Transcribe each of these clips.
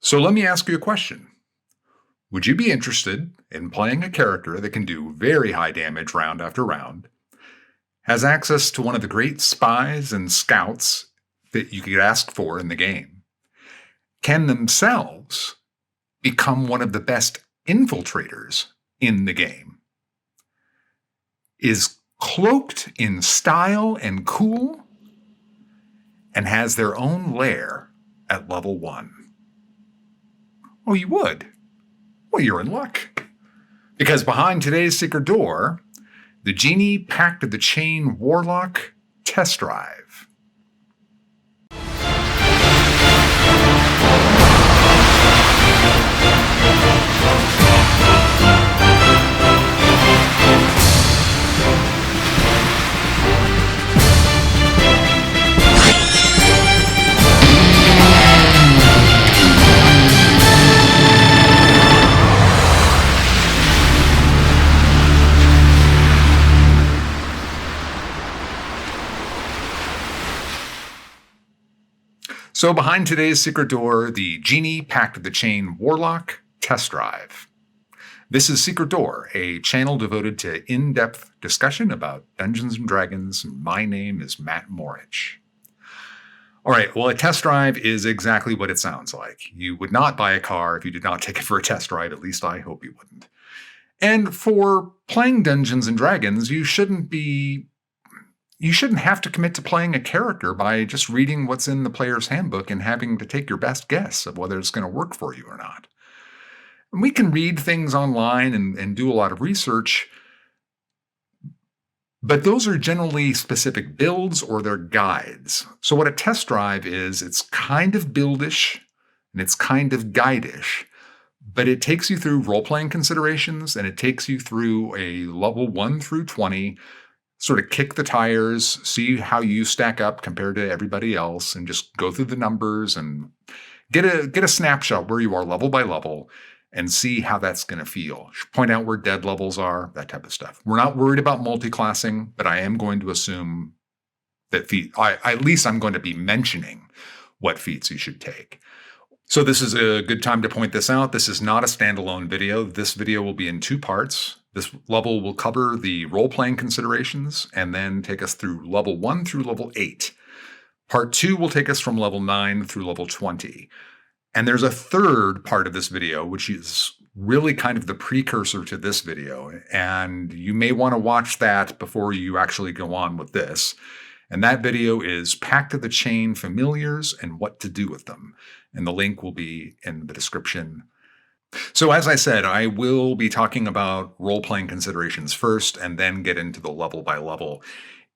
So let me ask you a question. Would you be interested in playing a character that can do very high damage round after round, has access to one of the great spies and scouts that you could ask for in the game, can themselves become one of the best infiltrators in the game, is cloaked in style and cool, and has their own lair at level 1? Oh, you would? Well, you're in luck. Because behind today's secret door, the Genie Pact of the Chain Warlock test drive. So behind today's secret door, the Genie Pact of the Chain Warlock test drive. This is Secret Door, a channel devoted to in-depth discussion about Dungeons & Dragons. My name is Matt Morich. All right, well, a test drive is exactly what it sounds like. You would not buy a car if you did not take it for a test ride. At least I hope you wouldn't. And for playing Dungeons & Dragons, you shouldn't have to commit to playing a character by just reading what's in the player's handbook and having to take your best guess of whether it's going to work for you or not. And we can read things online and do a lot of research, but those are generally specific builds or they're guides. So what a test drive is, it's kind of buildish and it's kind of guide-ish, but it takes you through role-playing considerations and it takes you through a level 1 through 20, sort of kick the tires, see how you stack up compared to everybody else, and just go through the numbers and get a snapshot where you are level by level and see how that's going to feel. Point out where dead levels are, that type of stuff. We're not worried about multi-classing, but I am going to assume that at least I'm going to be mentioning what feats you should take. So this is a good time to point this out. This is not a standalone video. This video will be in 2 parts. This level will cover the role-playing considerations and then take us through level 1 through level 8. Part 2 will take us from level 9 through level 20. And there's a third part of this video, which is really kind of the precursor to this video. And you may want to watch that before you actually go on with this. And that video is Pact of the Chain Familiars and What to Do with Them. And the link will be in the description. So as I said, I will be talking about role-playing considerations first and then get into the level by level.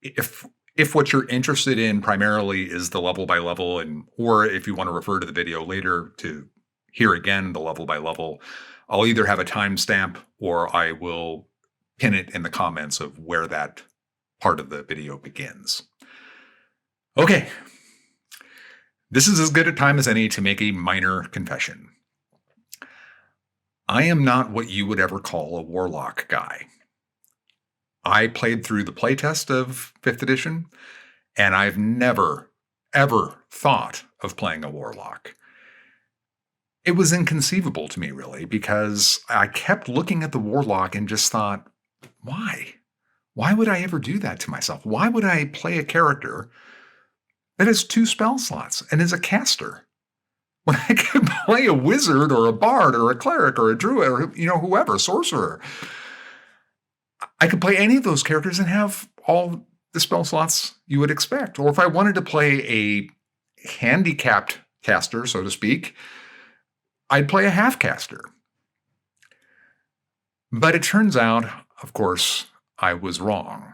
If what you're interested in primarily is the level by level, or if you want to refer to the video later to hear again the level by level, I'll either have a timestamp or I will pin it in the comments of where that part of the video begins. Okay, this is as good a time as any to make a minor confession. I am not what you would ever call a Warlock guy. I played through the playtest of 5th edition, and I've never, ever thought of playing a Warlock. It was inconceivable to me, really, because I kept looking at the Warlock and just thought, why? Why would I ever do that to myself? Why would I play a character that has 2 spell slots and is a caster when I could play a wizard or a bard or a cleric or a druid or, whoever, sorcerer? I could play any of those characters and have all the spell slots you would expect. Or if I wanted to play a handicapped caster, so to speak, I'd play a half caster. But it turns out, of course, I was wrong.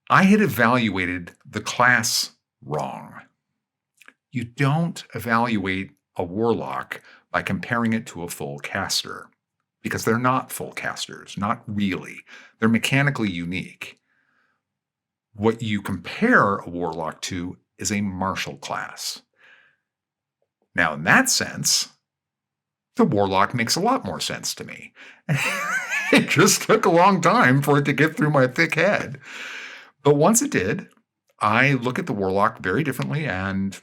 I had evaluated the class wrong. You don't evaluate a warlock by comparing it to a full caster, because they're not full casters, not really. They're mechanically unique. What you compare a warlock to is a martial class. Now, in that sense, the warlock makes a lot more sense to me. It just took a long time for it to get through my thick head. But once it did, I look at the warlock very differently, and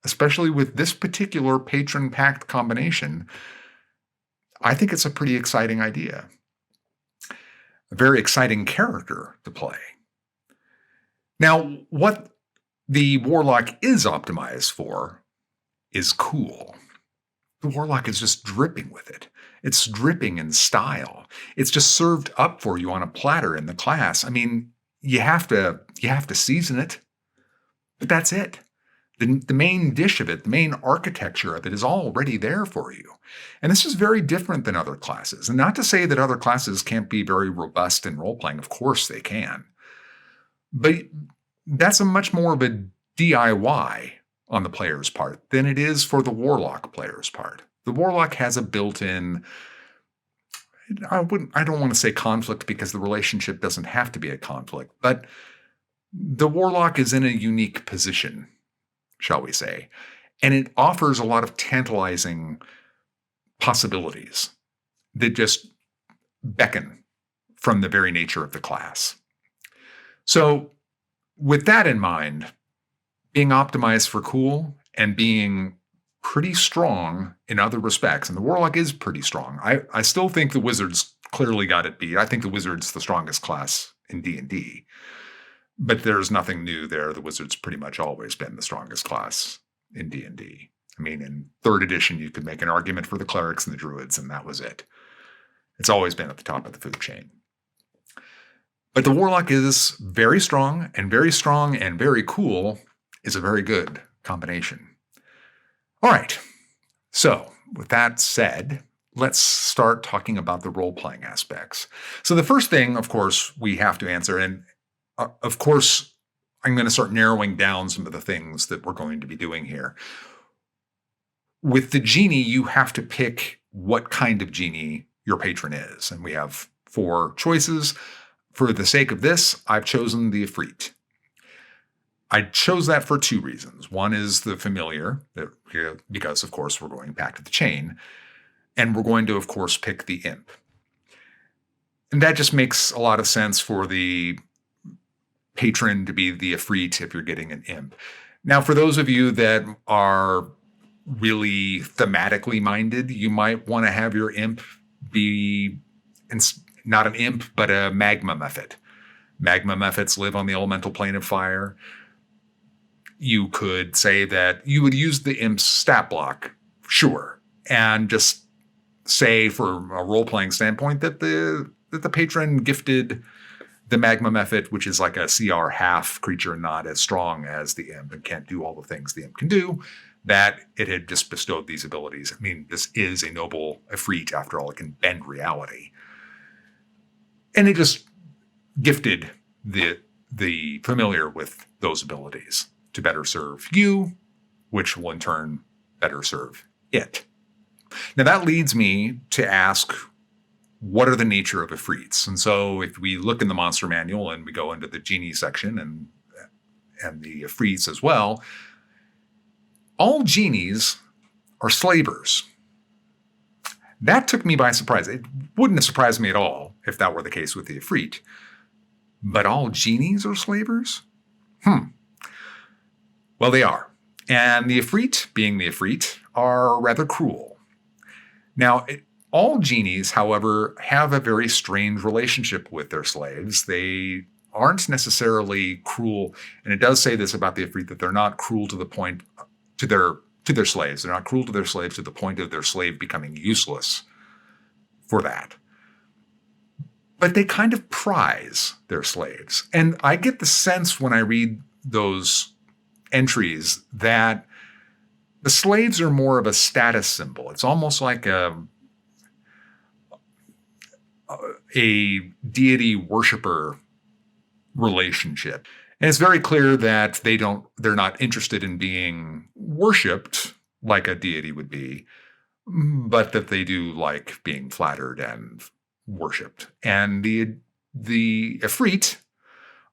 especially with this particular patron pact combination, I think it's a pretty exciting idea. A very exciting character to play. Now, what the Warlock is optimized for is cool. The Warlock is just dripping with it. It's dripping in style. It's just served up for you on a platter in the class. I mean, you have to season it, but that's it. The main dish of it, the main architecture of it is already there for you. And this is very different than other classes. And not to say that other classes can't be very robust in role-playing. Of course they can. But that's a much more of a DIY on the player's part than it is for the Warlock player's part. The Warlock has a built-in, I don't want to say conflict because the relationship doesn't have to be a conflict, but the Warlock is in a unique position, shall we say, and it offers a lot of tantalizing possibilities that just beckon from the very nature of the class. So with that in mind, being optimized for cool and being pretty strong in other respects, and the Warlock is pretty strong. I still think the Wizards clearly got it beat. I think the Wizards the strongest class in D&D. But there's nothing new there. The Wizards pretty much always been the strongest class in D&D. I mean, in 3rd edition, you could make an argument for the Clerics and the Druids, and that was it. It's always been at the top of the food chain. But the Warlock is very strong and very cool is a very good combination. All right. So with that said, let's start talking about the role-playing aspects. So the first thing, of course, we have to answer, and of course, I'm going to start narrowing down some of the things that we're going to be doing here. With the Genie, you have to pick what kind of Genie your patron is. And we have 4 choices. For the sake of this, I've chosen the Ifrit. I chose that for 2 reasons. One is the familiar, because, of course, we're going back to the chain. And we're going to, of course, pick the Imp. And that just makes a lot of sense for the patron to be the Ifrit if you're getting an Imp. Now, for those of you that are really thematically minded, you might want to have your Imp be not an Imp, but a Magma Mephit. Magma Mephits live on the elemental plane of fire. You could say that you would use the Imp's stat block, sure, and just say, for a role-playing standpoint, that the patron gifted the Magma Mephit, which is like a CR half creature, not as strong as the Imp and can't do all the things the Imp can do, that it had just bestowed these abilities. I mean, this is a noble Ifrit, after all. It can bend reality. And it just gifted the familiar with those abilities to better serve you, which will in turn better serve it. Now that leads me to ask, what are the nature of Ifrits? And so if we look in the monster manual and we go into the Genie section and the Ifrits as well, all Genies are slavers. That took me by surprise. It wouldn't have surprised me at all if that were the case with the Ifrit. But all Genies are slavers? Well, they are. And the Ifrit, being the Ifrit, are rather cruel. Now, all Genies, however, have a very strange relationship with their slaves. They aren't necessarily cruel, and it does say this about the Ifrit, that they're not cruel to the point to their slaves. They're not cruel to their slaves to the point of their slave becoming useless for that. But they kind of prize their slaves. And I get the sense when I read those entries that the slaves are more of a status symbol. It's almost like a deity worshiper relationship. And it's very clear that they're not interested in being worshipped like a deity would be, but that they do like being flattered and worshipped. And the Ifrit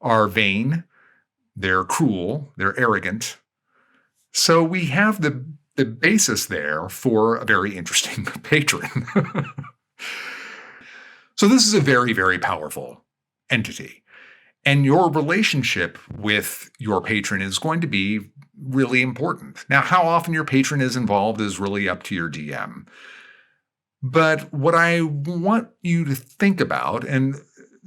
are vain, they're cruel, they're arrogant. So we have the basis there for a very interesting patron. So this is a very, very powerful entity. And your relationship with your patron is going to be really important. Now, how often your patron is involved is really up to your DM. But what I want you to think about, and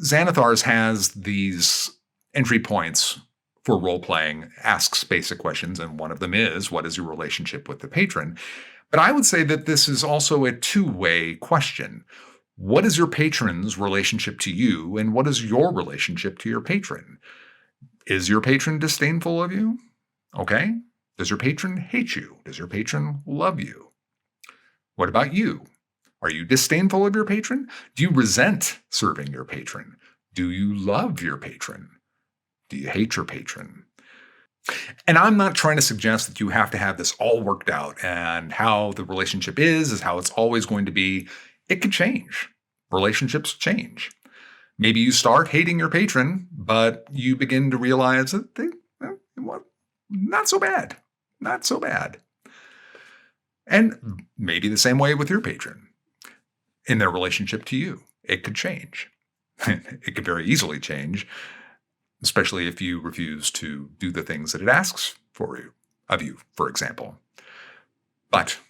Xanathar's has these entry points for role-playing, asks basic questions, and one of them is, what is your relationship with the patron? But I would say that this is also a two-way question. What is your patron's relationship to you, and what is your relationship to your patron? Is your patron disdainful of you? Okay. Does your patron hate you? Does your patron love you? What about you? Are you disdainful of your patron? Do you resent serving your patron? Do you love your patron? Do you hate your patron? And I'm not trying to suggest that you have to have this all worked out and how the relationship is how it's always going to be. It could change. Relationships change. Maybe you start hating your patron, but you begin to realize that not so bad. Not so bad. And maybe the same way with your patron in their relationship to you. It could change. It could very easily change, especially if you refuse to do the things that it asks of you, for example. But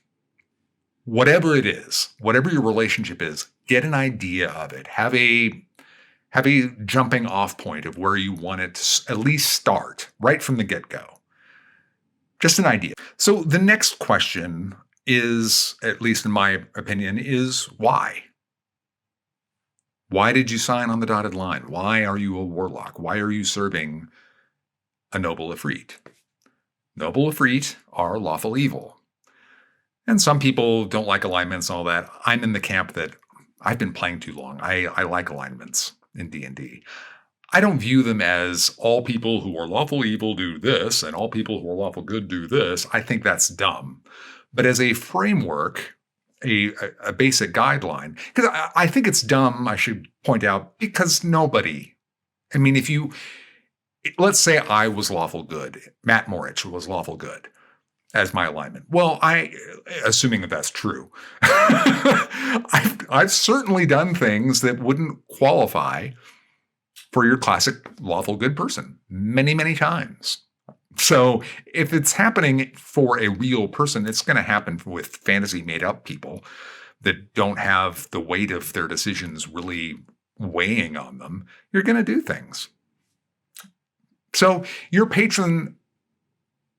whatever it is, whatever your relationship is, get an idea of it. Have a jumping off point of where you want it to at least start right from the get-go. Just an idea. So the next question is, at least in my opinion, is why? Why did you sign on the dotted line? Why are you a warlock? Why are you serving a noble Ifrit? Noble Ifrit are lawful evil. And some people don't like alignments and all that. I'm in the camp that I've been playing too long. I like alignments in D&D. I don't view them as all people who are lawful evil do this and all people who are lawful good do this. I think that's dumb. But as a framework, a basic guideline, because I think it's dumb, I should point out, because let's say I was lawful good, Matt Morich was lawful good as my alignment. Well, assuming that that's true, I've certainly done things that wouldn't qualify for your classic lawful good person many, many times. So if it's happening for a real person, it's going to happen with fantasy made up people that don't have the weight of their decisions really weighing on them. You're going to do things. So your patron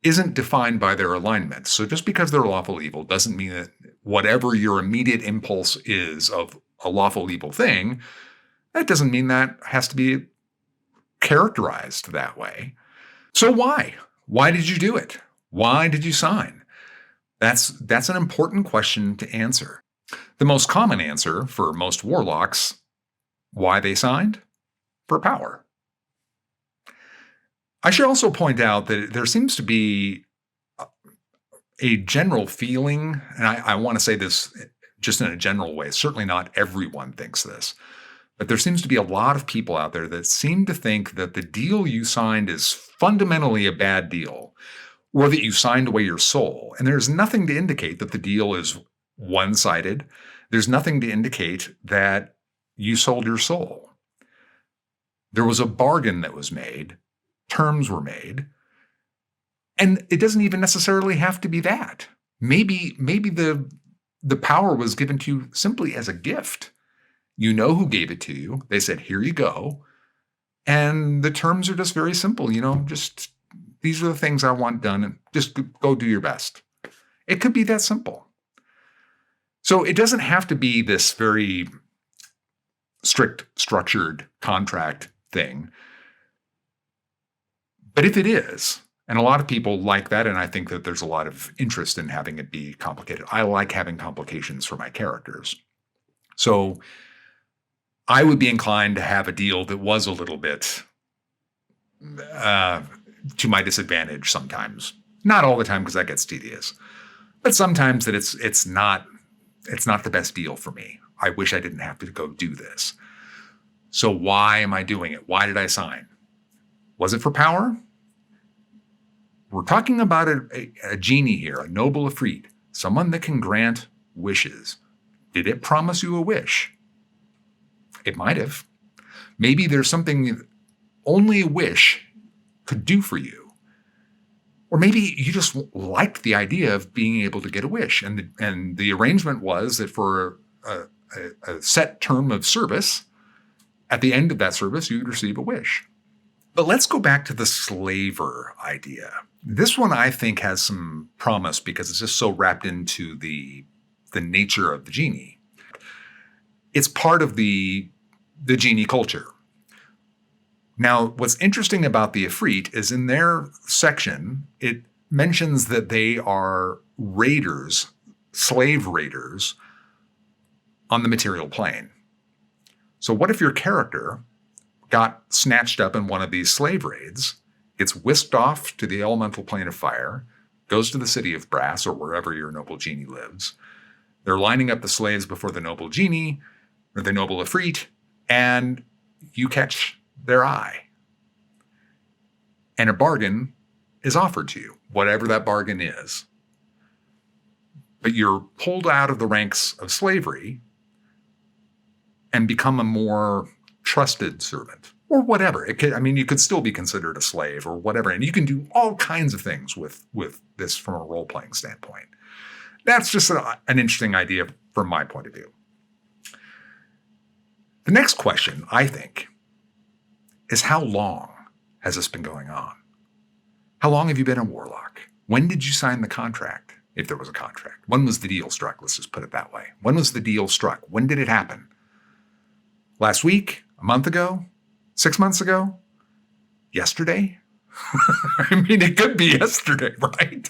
isn't defined by their alignment. So just because they're lawful evil doesn't mean that whatever your immediate impulse is of a lawful evil thing, that doesn't mean that has to be characterized that way. So why? Why did you do it? Why did you sign? That's an important question to answer. The most common answer for most warlocks, why they signed? For power. I should also point out that there seems to be a general feeling, and I want to say this just in a general way, certainly not everyone thinks this, but there seems to be a lot of people out there that seem to think that the deal you signed is fundamentally a bad deal, or that you signed away your soul. And there's nothing to indicate that the deal is one-sided. There's nothing to indicate that you sold your soul. There was a bargain that was made. Terms were made. And it doesn't even necessarily have to be that. Maybe the power was given to you simply as a gift. You know who gave it to you. They said, here you go. And the terms are just very simple. Just these are the things I want done. And just go do your best. It could be that simple. So it doesn't have to be this very strict, structured contract thing. But if it is, and a lot of people like that, and I think that there's a lot of interest in having it be complicated. I like having complications for my characters. So I would be inclined to have a deal that was a little bit to my disadvantage sometimes. Not all the time, because that gets tedious. But sometimes that it's not the best deal for me. I wish I didn't have to go do this. So why am I doing it? Why did I sign? Was it for power? We're talking about a genie here, a noble Ifrit, someone that can grant wishes. Did it promise you a wish? It might have. Maybe there's something only a wish could do for you. Or maybe you just liked the idea of being able to get a wish. And the arrangement was that for a set term of service, at the end of that service, you would receive a wish. But let's go back to the slaver idea. This one, I think, has some promise because it's just so wrapped into the nature of the genie. It's part of the genie culture. Now, what's interesting about the Ifrit is in their section, it mentions that they are raiders, slave raiders on the material plane. So what if your character got snatched up in one of these slave raids, gets whisked off to the elemental plane of fire, goes to the city of brass or wherever your noble genie lives. They're lining up the slaves before the noble genie or the noble Ifrit, and you catch their eye. And a bargain is offered to you, whatever that bargain is. But you're pulled out of the ranks of slavery and become a more trusted servant or whatever. You could still be considered a slave or whatever. And you can do all kinds of things with this from a role-playing standpoint. That's just an interesting idea from my point of view. The next question, I think, is how long has this been going on? How long have you been a warlock? When did you sign the contract, if there was a contract? When was the deal struck? Let's just put it that way. When was the deal struck? When did it happen? Last week? A month ago? 6 months ago? Yesterday? It could be yesterday, right?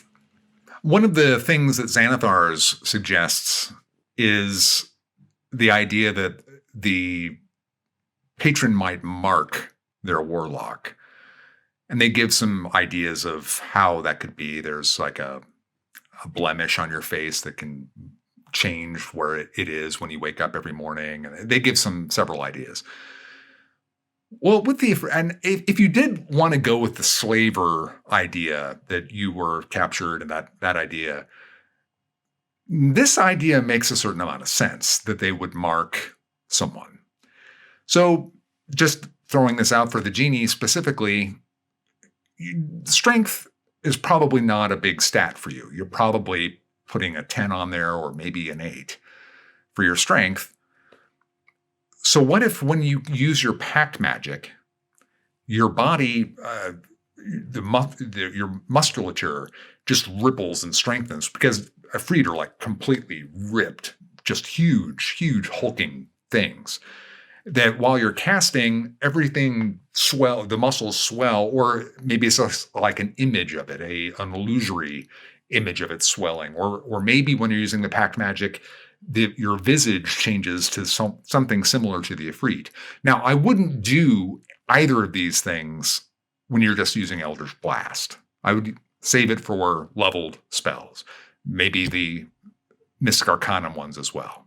One of the things that Xanathars suggests is the idea that the patron might mark their warlock. And they give some ideas of how that could be. There's like a blemish on your face that can change where it is when you wake up every morning. And they give several ideas. Well, if you did want to go with the slaver idea that you were captured and that idea, this idea makes a certain amount of sense that they would mark someone. So just throwing this out for the genie specifically, strength is probably not a big stat for you. You're probably putting a 10 on there or maybe an 8 for your strength. So what if when you use your pact magic, your body, your musculature just ripples and strengthens because Ifrit are like completely ripped, just huge hulking things. That while you're casting, everything the muscles swell, or maybe it's just like an image of it, an illusory image of it swelling, or maybe when you're using the pact magic, your visage changes to something similar to the Ifrit. Now, I wouldn't do either of these things when you're just using Eldritch Blast. I would save it for leveled spells, maybe the Mystic Arcanum ones as well.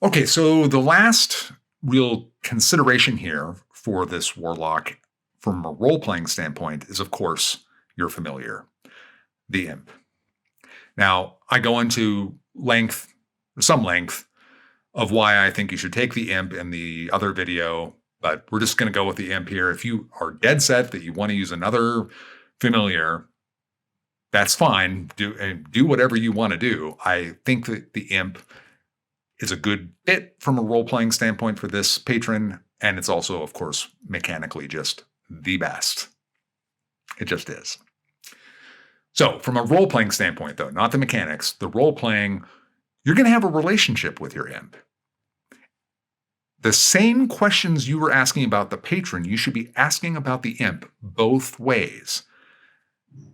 Okay, so the last real consideration here for this warlock from a role-playing standpoint is, of course, your familiar, the imp. Now, I go into some length of why I think you should take the imp in the other video, but we're just going to go with the imp here. If you are dead set that you want to use another familiar, that's fine. Do whatever you want to do. I think that the imp is a good fit from a role-playing standpoint for this patron, and it's also, of course, mechanically just the best. It just is. So from a role-playing standpoint, though, not the mechanics, the role-playing, you're going to have a relationship with your imp. The same questions you were asking about the patron, you should be asking about the imp both ways.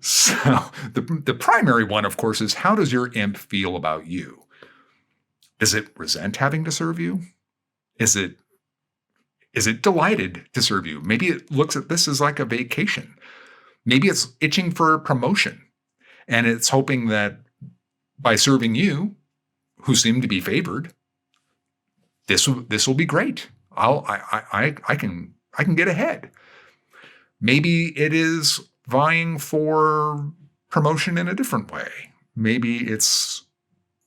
So the primary one, of course, is how does your imp feel about you? Does it resent having to serve you? Is it delighted to serve you? Maybe it looks at this as like a vacation. Maybe it's itching for a promotion. And it's hoping that by serving you, who seem to be favored, this will be great. I can get ahead. Maybe it is vying for promotion in a different way. Maybe it's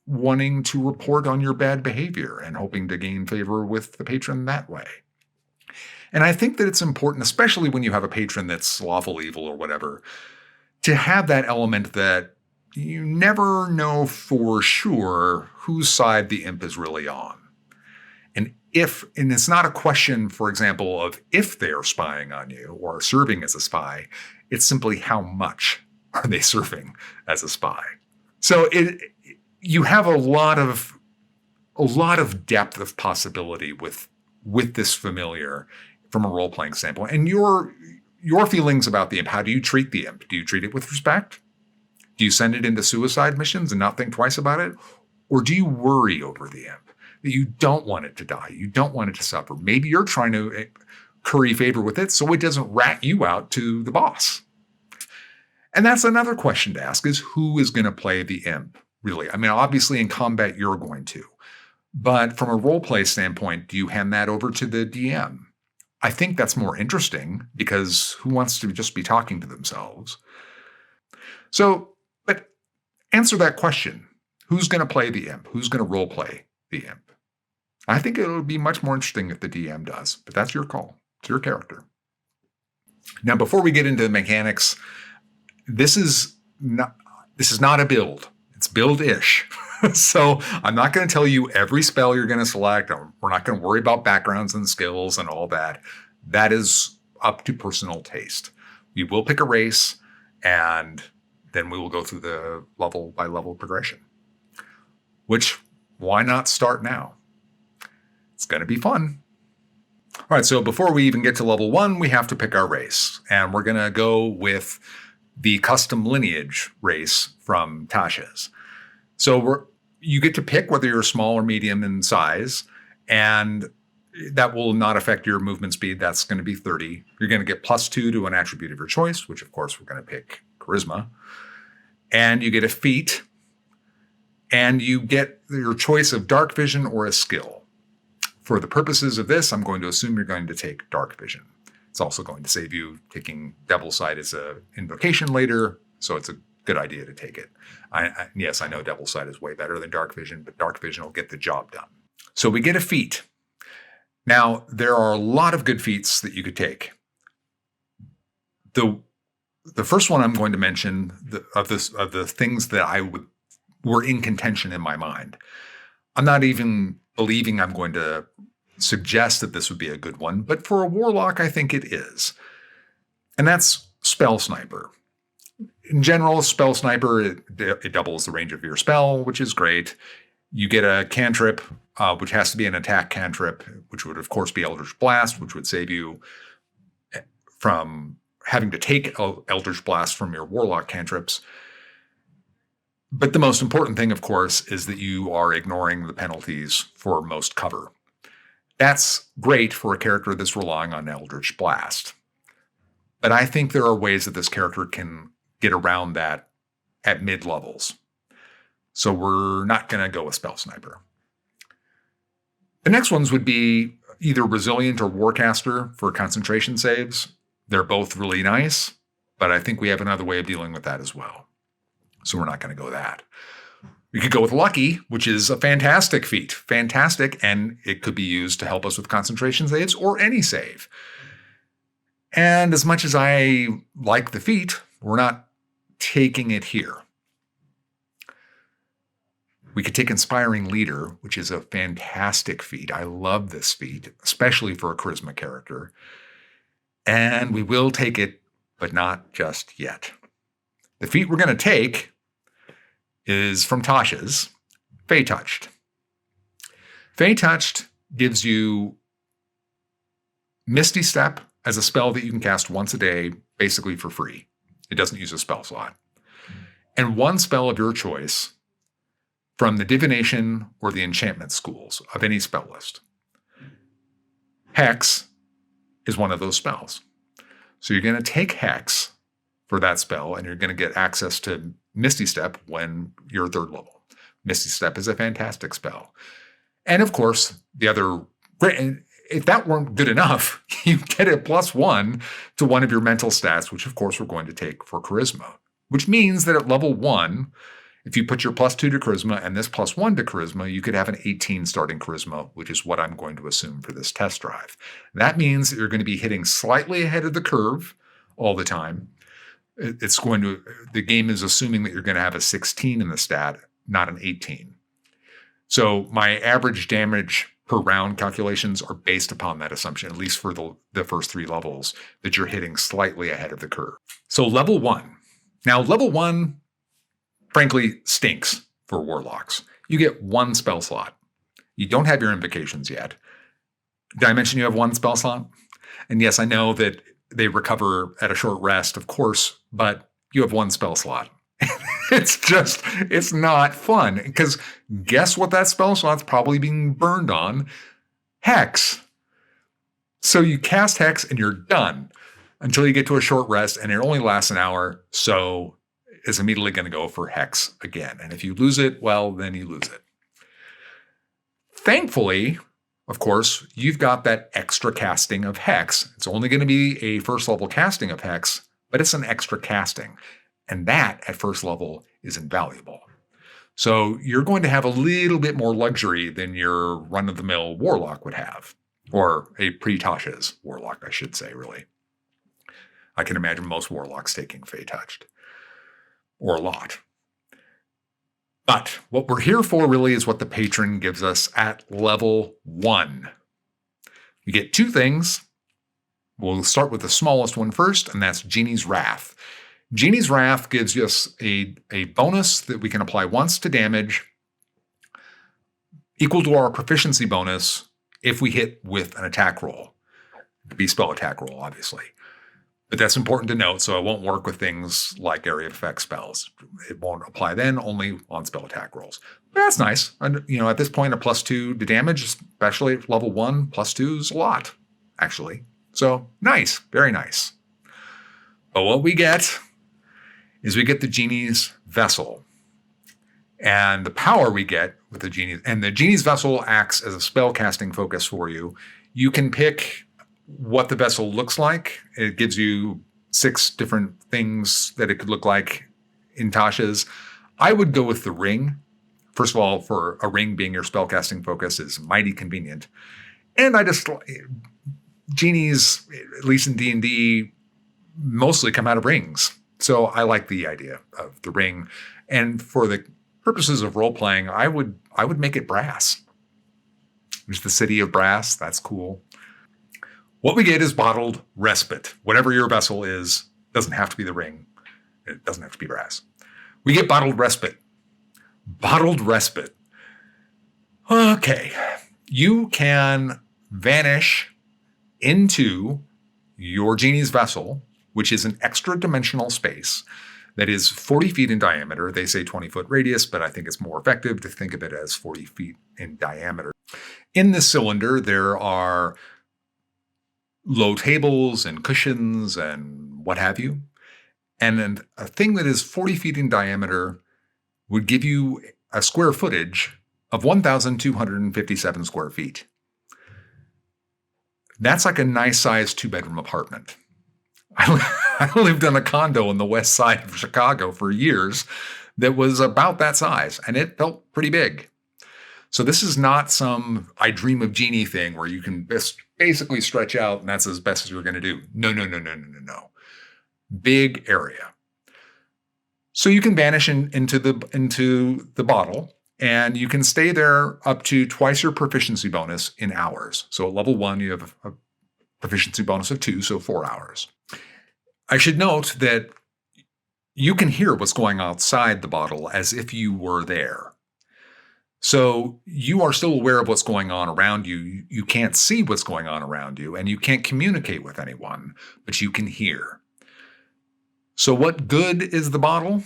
wanting to report on your bad behavior and hoping to gain favor with the patron that way. And I think that it's important, especially when you have a patron that's lawful evil or whatever, to have that element that you never know for sure whose side the imp is really on. And it's not a question, for example, of if they're spying on you or serving as a spy, it's simply how much are they serving as a spy. So you have a lot of depth of possibility with this familiar from a role-playing standpoint. And your feelings about the imp, how do you treat the imp? Do you treat it with respect? Do you send it into suicide missions and not think twice about it? Or do you worry over the imp? That you don't want it to die. You don't want it to suffer. Maybe you're trying to curry favor with it so it doesn't rat you out to the boss. And that's another question to ask, is who is going to play the imp, really? I mean, obviously in combat, you're going to. But from a role-play standpoint, do you hand that over to the DM? I think that's more interesting because who wants to just be talking to themselves? So, but answer that question. Who's going to play the imp? Who's going to role-play the imp? I think it'll be much more interesting if the DM does, but that's your call. It's your character. Now, before we get into the mechanics, this is not a build. It's build-ish. So I'm not going to tell you every spell you're going to select. We're not going to worry about backgrounds and skills and all that. That is up to personal taste. We will pick a race, and then we will go through the level-by-level progression. Which, why not start now? It's going to be fun. All right, so before we even get to level 1, we have to pick our race. And we're going to go with the custom lineage race from Tasha's. So you get to pick whether you're small or medium in size, and that will not affect your movement speed. That's going to be 30. You're going to get +2 to an attribute of your choice, which of course we're going to pick charisma. And you get a feat, and you get your choice of dark vision or a skill. For the purposes of this, I'm going to assume you're going to take dark vision. It's also going to save you taking Devil's Sight as an invocation later, so it's a good idea to take it. Yes, I know Devil's Sight is way better than dark vision, but dark vision will get the job done. So we get a feat. Now, there are a lot of good feats that you could take. The first one I'm going to mention of the things that were in contention in my mind. I'm not even believing I'm going to suggest that this would be a good one, but for a Warlock, I think it is. And that's Spell Sniper. In general, Spell Sniper, it doubles the range of your spell, which is great. You get a cantrip, which has to be an attack cantrip, which would, of course, be Eldritch Blast, which would save you from having to take Eldritch Blast from your Warlock cantrips. But the most important thing, of course, is that you are ignoring the penalties for most cover. That's great for a character that's relying on Eldritch Blast. But I think there are ways that this character can get around that at mid-levels. So we're not going to go with Spell Sniper. The next ones would be either Resilient or Warcaster for concentration saves. They're both really nice, but I think we have another way of dealing with that as well. So we're not going to go that. We could go with Lucky, which is a fantastic feat. Fantastic, and it could be used to help us with concentration saves or any save. And as much as I like the feat, we're not taking it here. We could take Inspiring Leader, which is a fantastic feat. I love this feat, especially for a charisma character. And we will take it, but not just yet. The feat we're going to take is from Tasha's, Fey Touched. Fey Touched gives you Misty Step as a spell that you can cast once a day, basically for free. It doesn't use a spell slot. And one spell of your choice from the divination or the enchantment schools of any spell list. Hex is one of those spells. So you're going to take Hex for that spell, and you're going to get access to Misty Step when you're 3rd level. Misty Step is a fantastic spell. And of course, the other great, if that weren't good enough, you get a +1 to one of your mental stats, which of course we're going to take for charisma, which means that at level 1, if you put your +2 to charisma and this +1 to charisma, you could have an 18 starting charisma, which is what I'm going to assume for this test drive. That means that you're going to be hitting slightly ahead of the curve all the time, the game is assuming that you're going to have a 16 in the stat, not an 18. So my average damage per round calculations are based upon that assumption, at least for the first 3 levels, that you're hitting slightly ahead of the curve. So level 1. Now, level 1, frankly, stinks for Warlocks. You get 1 spell slot. You don't have your invocations yet. Did I mention you have 1 spell slot? And yes, I know that they recover at a short rest, of course, but you have 1 spell slot. It's not fun. Because guess what that spell slot's probably being burned on? Hex. So you cast Hex and you're done until you get to a short rest, and it only lasts an hour, so it's immediately going to go for Hex again. And if you lose it, well, then you lose it. Thankfully, of course, you've got that extra casting of Hex. It's only going to be a first level casting of Hex, but it's an extra casting. And that, at first level, is invaluable. So you're going to have a little bit more luxury than your run-of-the-mill Warlock would have. Or a pre-Tasha's Warlock, I should say, really. I can imagine most Warlocks taking Fey Touched. Or a lot. But what we're here for really is what the patron gives us at level 1. You get 2 things. We'll start with the smallest one first, and that's Genies Wrath. Genies Wrath gives us a bonus that we can apply once to damage, equal to our proficiency bonus if we hit with an attack roll. It could be spell attack roll, obviously. But that's important to note, so it won't work with things like area of effect spells. It won't apply then, only on spell attack rolls. But that's nice. And, at this point, a +2 to damage, especially at level 1, +2 is a lot, actually. So nice, very nice. But what we get is we get the Genies Vessel. And the power we get with the Genies, and the Genies Vessel acts as a spell casting focus for you. You can pick what the vessel looks like. It gives you 6 different things that it could look like in Tasha's. I would go with the ring. First of all, for a ring being your spellcasting focus is mighty convenient. And genies, at least in D&D, mostly come out of rings. So I like the idea of the ring. And for the purposes of role-playing, I would make it brass. There's the city of brass. That's cool. What we get is bottled respite. Whatever your vessel is, doesn't have to be the ring. It doesn't have to be brass. We get bottled respite. Bottled respite. Okay. You can vanish into your Genie's Vessel, which is an extra dimensional space that is 40 feet in diameter. They say 20-foot radius, but I think it's more effective to think of it as 40 feet in diameter. In this cylinder, there are low tables and cushions and what have you. And a thing that is 40 feet in diameter would give you a square footage of 1,257 square feet. That's like a nice sized 2-bedroom apartment. I lived in a condo on the west side of Chicago for years that was about that size, and it felt pretty big. So this is not some I Dream of Genie thing where you can basically stretch out and that's as best as you're going to do. No. Big area. So you can vanish into the bottle, and you can stay there up to twice your proficiency bonus in hours. So at level 1, you have a proficiency bonus of 2, so 4 hours. I should note that you can hear what's going outside the bottle as if you were there. So you are still aware of what's going on around you. You can't see what's going on around you, and you can't communicate with anyone, but you can hear. So what good is the bottle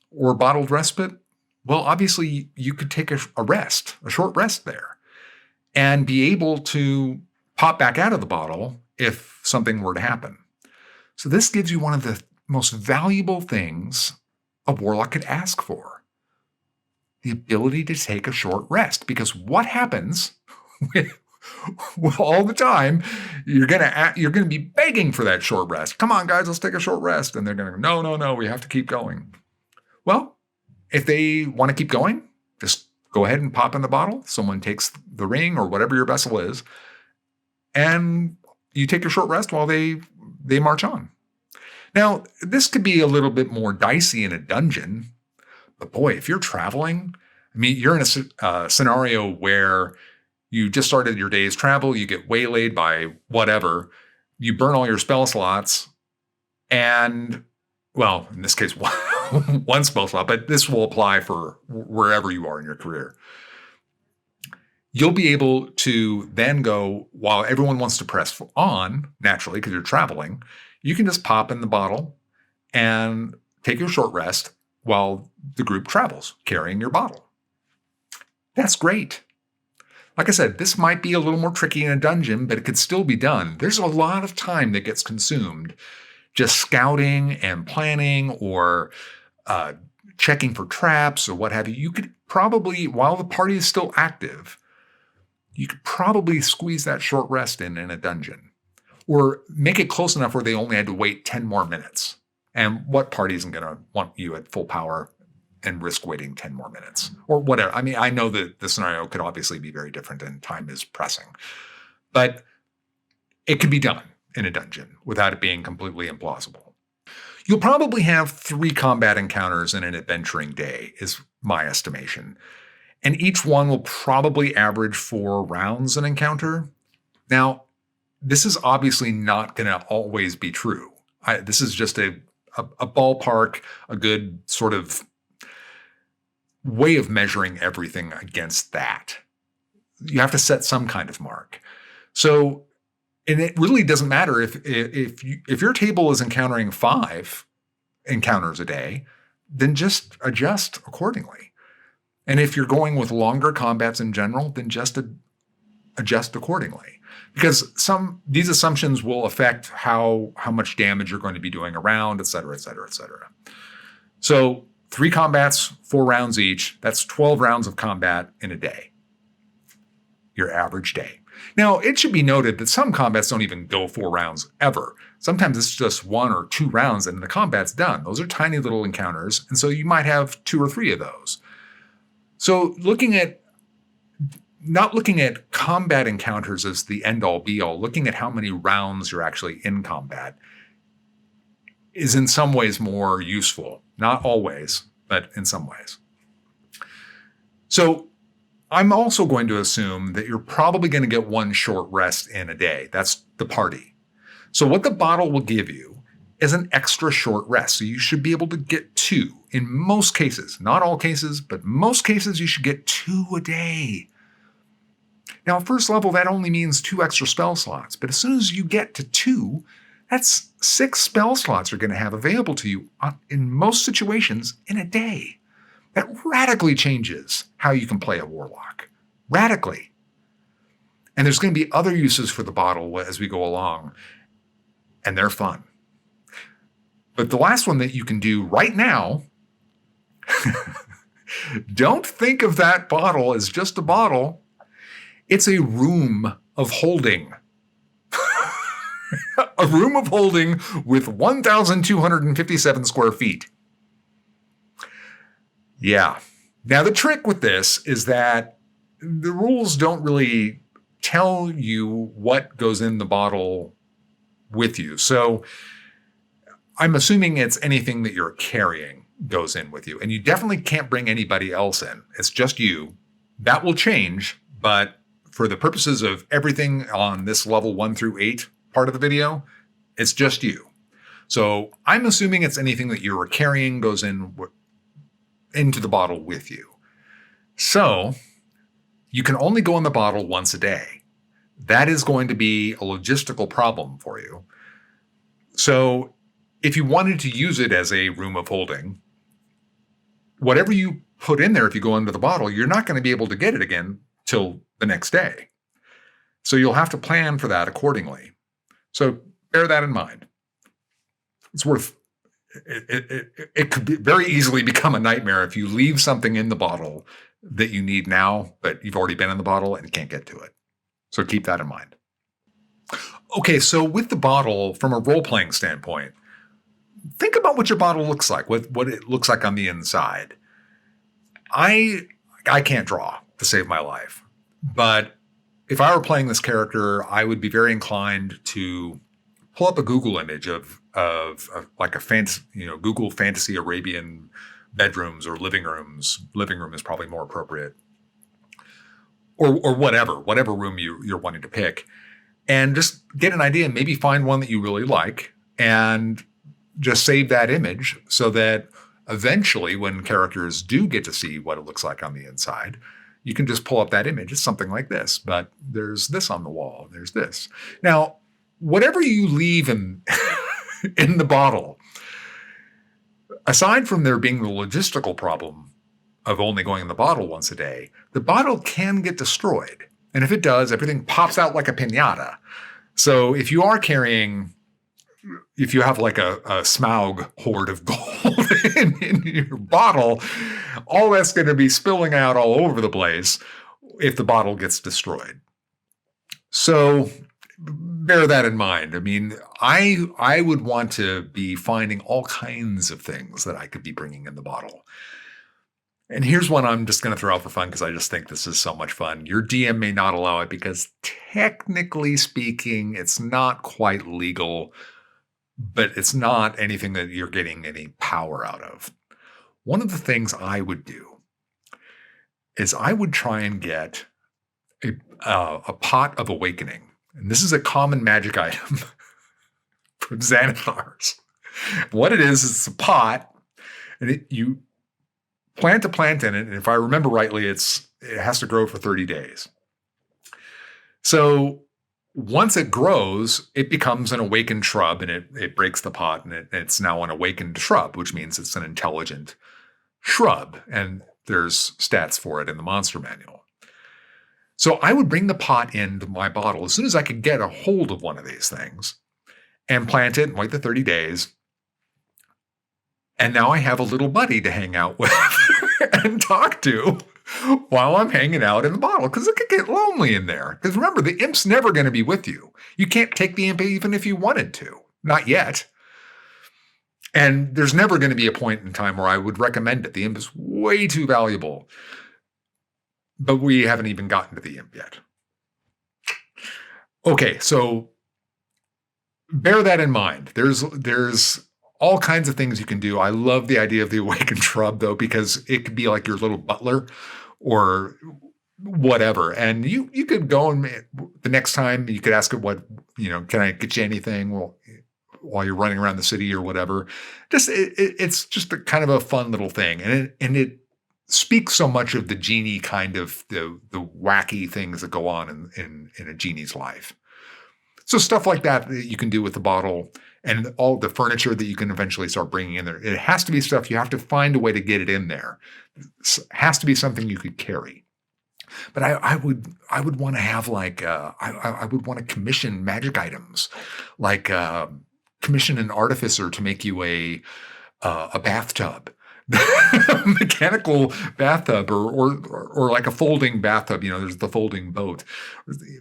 or bottled respite? Well, obviously you could take a short rest there, and be able to pop back out of the bottle if something were to happen. So this gives you one of the most valuable things a Warlock could ask for. The ability to take a short rest. Because what happens all the time, you're gonna be begging for that short rest. Come on, guys, let's take a short rest. And they're gonna go, no, we have to keep going. Well, if they want to keep going, just go ahead and pop in the bottle. Someone takes the ring or whatever your vessel is, and you take your short rest while they march on. Now, this could be a little bit more dicey in a dungeon, but boy, if you're traveling, I mean, you're in a scenario where you just started your day's travel, you get waylaid by whatever, you burn all your spell slots, and, well, in this case, one spell slot, but this will apply for wherever you are in your career. You'll be able to then go, while everyone wants to press on, naturally, because you're traveling, you can just pop in the bottle and take your short rest while the group travels, carrying your bottle. That's great. Like I said, this might be a little more tricky in a dungeon, but it could still be done. There's a lot of time that gets consumed just scouting and planning or checking for traps or what have you. You could probably, while the party is still active, you could probably squeeze that short rest in a dungeon. Or make it close enough where they only had to wait 10 more minutes. And what party isn't going to want you at full power and risk waiting 10 more minutes? Or whatever. I mean, I know that the scenario could obviously be very different and time is pressing. But it could be done in a dungeon without it being completely implausible. You'll probably have 3 combat encounters in an adventuring day, is my estimation. And each one will probably average 4 rounds an encounter. Now, this is obviously not going to always be true. This is just a ballpark, a good sort of way of measuring everything against that. You have to set some kind of mark. So, and it really doesn't matter if your table is encountering 5 encounters a day, then just adjust accordingly. And if you're going with longer combats in general, then just adjust accordingly. Because these assumptions will affect how much damage you're going to be doing around, et cetera, et cetera, et cetera. So 3 combats, 4 rounds each. That's 12 rounds of combat in a day. Your average day. Now, it should be noted that some combats don't even go 4 rounds ever. Sometimes it's just 1 or 2 rounds and the combat's done. Those are tiny little encounters, and so you might have 2 or 3 of those. So not looking at combat encounters as the end-all be-all, looking at how many rounds you're actually in combat is in some ways more useful. Not always, but in some ways. So I'm also going to assume that you're probably going to get 1 short rest in a day. That's the party. So what the bottle will give you is an extra short rest. So you should be able to get 2 in most cases. Not all cases, but most cases you should get 2 a day. Now, first level, that only means 2 extra spell slots. But as soon as you get to 2, that's 6 spell slots you're going to have available to you in most situations in a day. That radically changes how you can play a Warlock. Radically. And there's going to be other uses for the bottle as we go along. And they're fun. But the last one that you can do right now, don't think of that bottle as just a bottle. It's a room of holding. A room of holding with 1,257 square feet. Yeah. Now, the trick with this is that the rules don't really tell you what goes in the bottle with you. So I'm assuming it's anything that you're carrying goes in with you. And you definitely can't bring anybody else in. It's just you. That will change, but for the purposes of everything on this level 1 through 8 part of the video, it's just you. So I'm assuming it's anything that you're carrying goes into the bottle with you. So you can only go in the bottle once a day. That is going to be a logistical problem for you. So if you wanted to use it as a room of holding, whatever you put in there, if you go into the bottle, you're not going to be able to get it again till the next day. So you'll have to plan for that accordingly. So bear that in mind. It's worth it could very easily become a nightmare if you leave something in the bottle that you need now, but you've already been in the bottle and can't get to it. So keep that in mind. Okay, so with the bottle, from a role-playing standpoint, think about what your bottle looks like, what it looks like on the inside. I can't draw to save my life, but if I were playing this character, I would be very inclined to pull up a Google image of like a fancy, Google fantasy Arabian bedrooms or living rooms. Living room is probably more appropriate. Or whatever room you're wanting to pick. And just get an idea, maybe find one that you really like and just save that image so that eventually when characters do get to see what it looks like on the inside, you can just pull up that image. It's something like this, but there's this on the wall. There's this. Now, whatever you leave in, in the bottle, aside from there being the logistical problem of only going in the bottle once a day, the bottle can get destroyed. And if it does, everything pops out like a piñata. So if you are carrying, if you have like a Smaug hoard of gold in your bottle, all that's going to be spilling out all over the place if the bottle gets destroyed. So bear that in mind. I mean, I would want to be finding all kinds of things that I could be bringing in the bottle. And here's one I'm just going to throw out for fun because I just think this is so much fun. Your DM may not allow it because technically speaking, it's not quite legal, but it's not anything that you're getting any power out of. One of the things I would do is I would try and get a pot of awakening. And this is a common magic item from Xanathars. What it is it's a pot, and you plant a plant in it, and if I remember rightly, it has to grow for 30 days. So once it grows, it becomes an awakened shrub, and it breaks the pot, and it's now an awakened shrub, which means it's an intelligent shrub, and there's stats for it in the monster manual. So I would bring the pot into my bottle as soon as I could get a hold of one of these things and plant it and wait the 30 days. And now I have a little buddy to hang out with and talk to while I'm hanging out in the bottle, because it could get lonely in there. Because remember, the imp's never going to be with you. You can't take the imp even if you wanted to. Not yet. And there's never going to be a point in time where I would recommend it. The imp is way too valuable. But we haven't even gotten to the imp yet. Okay, so bear that in mind. There's all kinds of things you can do. I love the idea of the awakened shrub, though, because it could be like your little butler or whatever. And you could go and the next time you could ask it can I get you anything while you're running around the city or whatever. It's just a kind of a fun little thing. And it speaks so much of the genie kind of the wacky things that go on in a genie's life. So stuff like that you can do with the bottle. And all the furniture that you can eventually start bringing in there. It has to be stuff you have to find a way to get it in there. It has to be something you could carry. But I would want to have I would want to commission magic items, like commission an artificer to make you a bathtub. Mechanical bathtub or like a folding bathtub. There's the folding boat.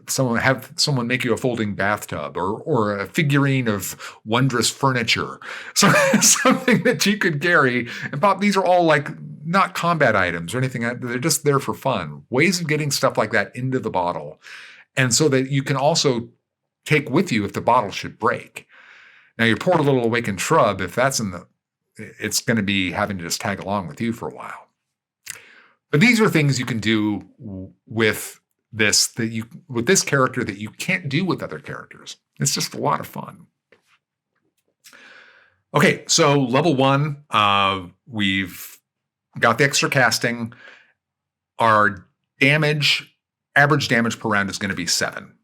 Someone make you a folding bathtub or a figurine of wondrous furniture. So something that you could carry and pop. These are all like not combat items or anything. They're just there for fun. Ways of getting stuff like that into the bottle. And so that you can also take with you if the bottle should break. Now your poor little awakened shrub, if that's it's going to be having to just tag along with you for a while. But these are things you can do with this character that you can't do with other characters. It's just a lot of fun. Okay, so level 1, we've got the extra casting. Our average damage per round is going to be 7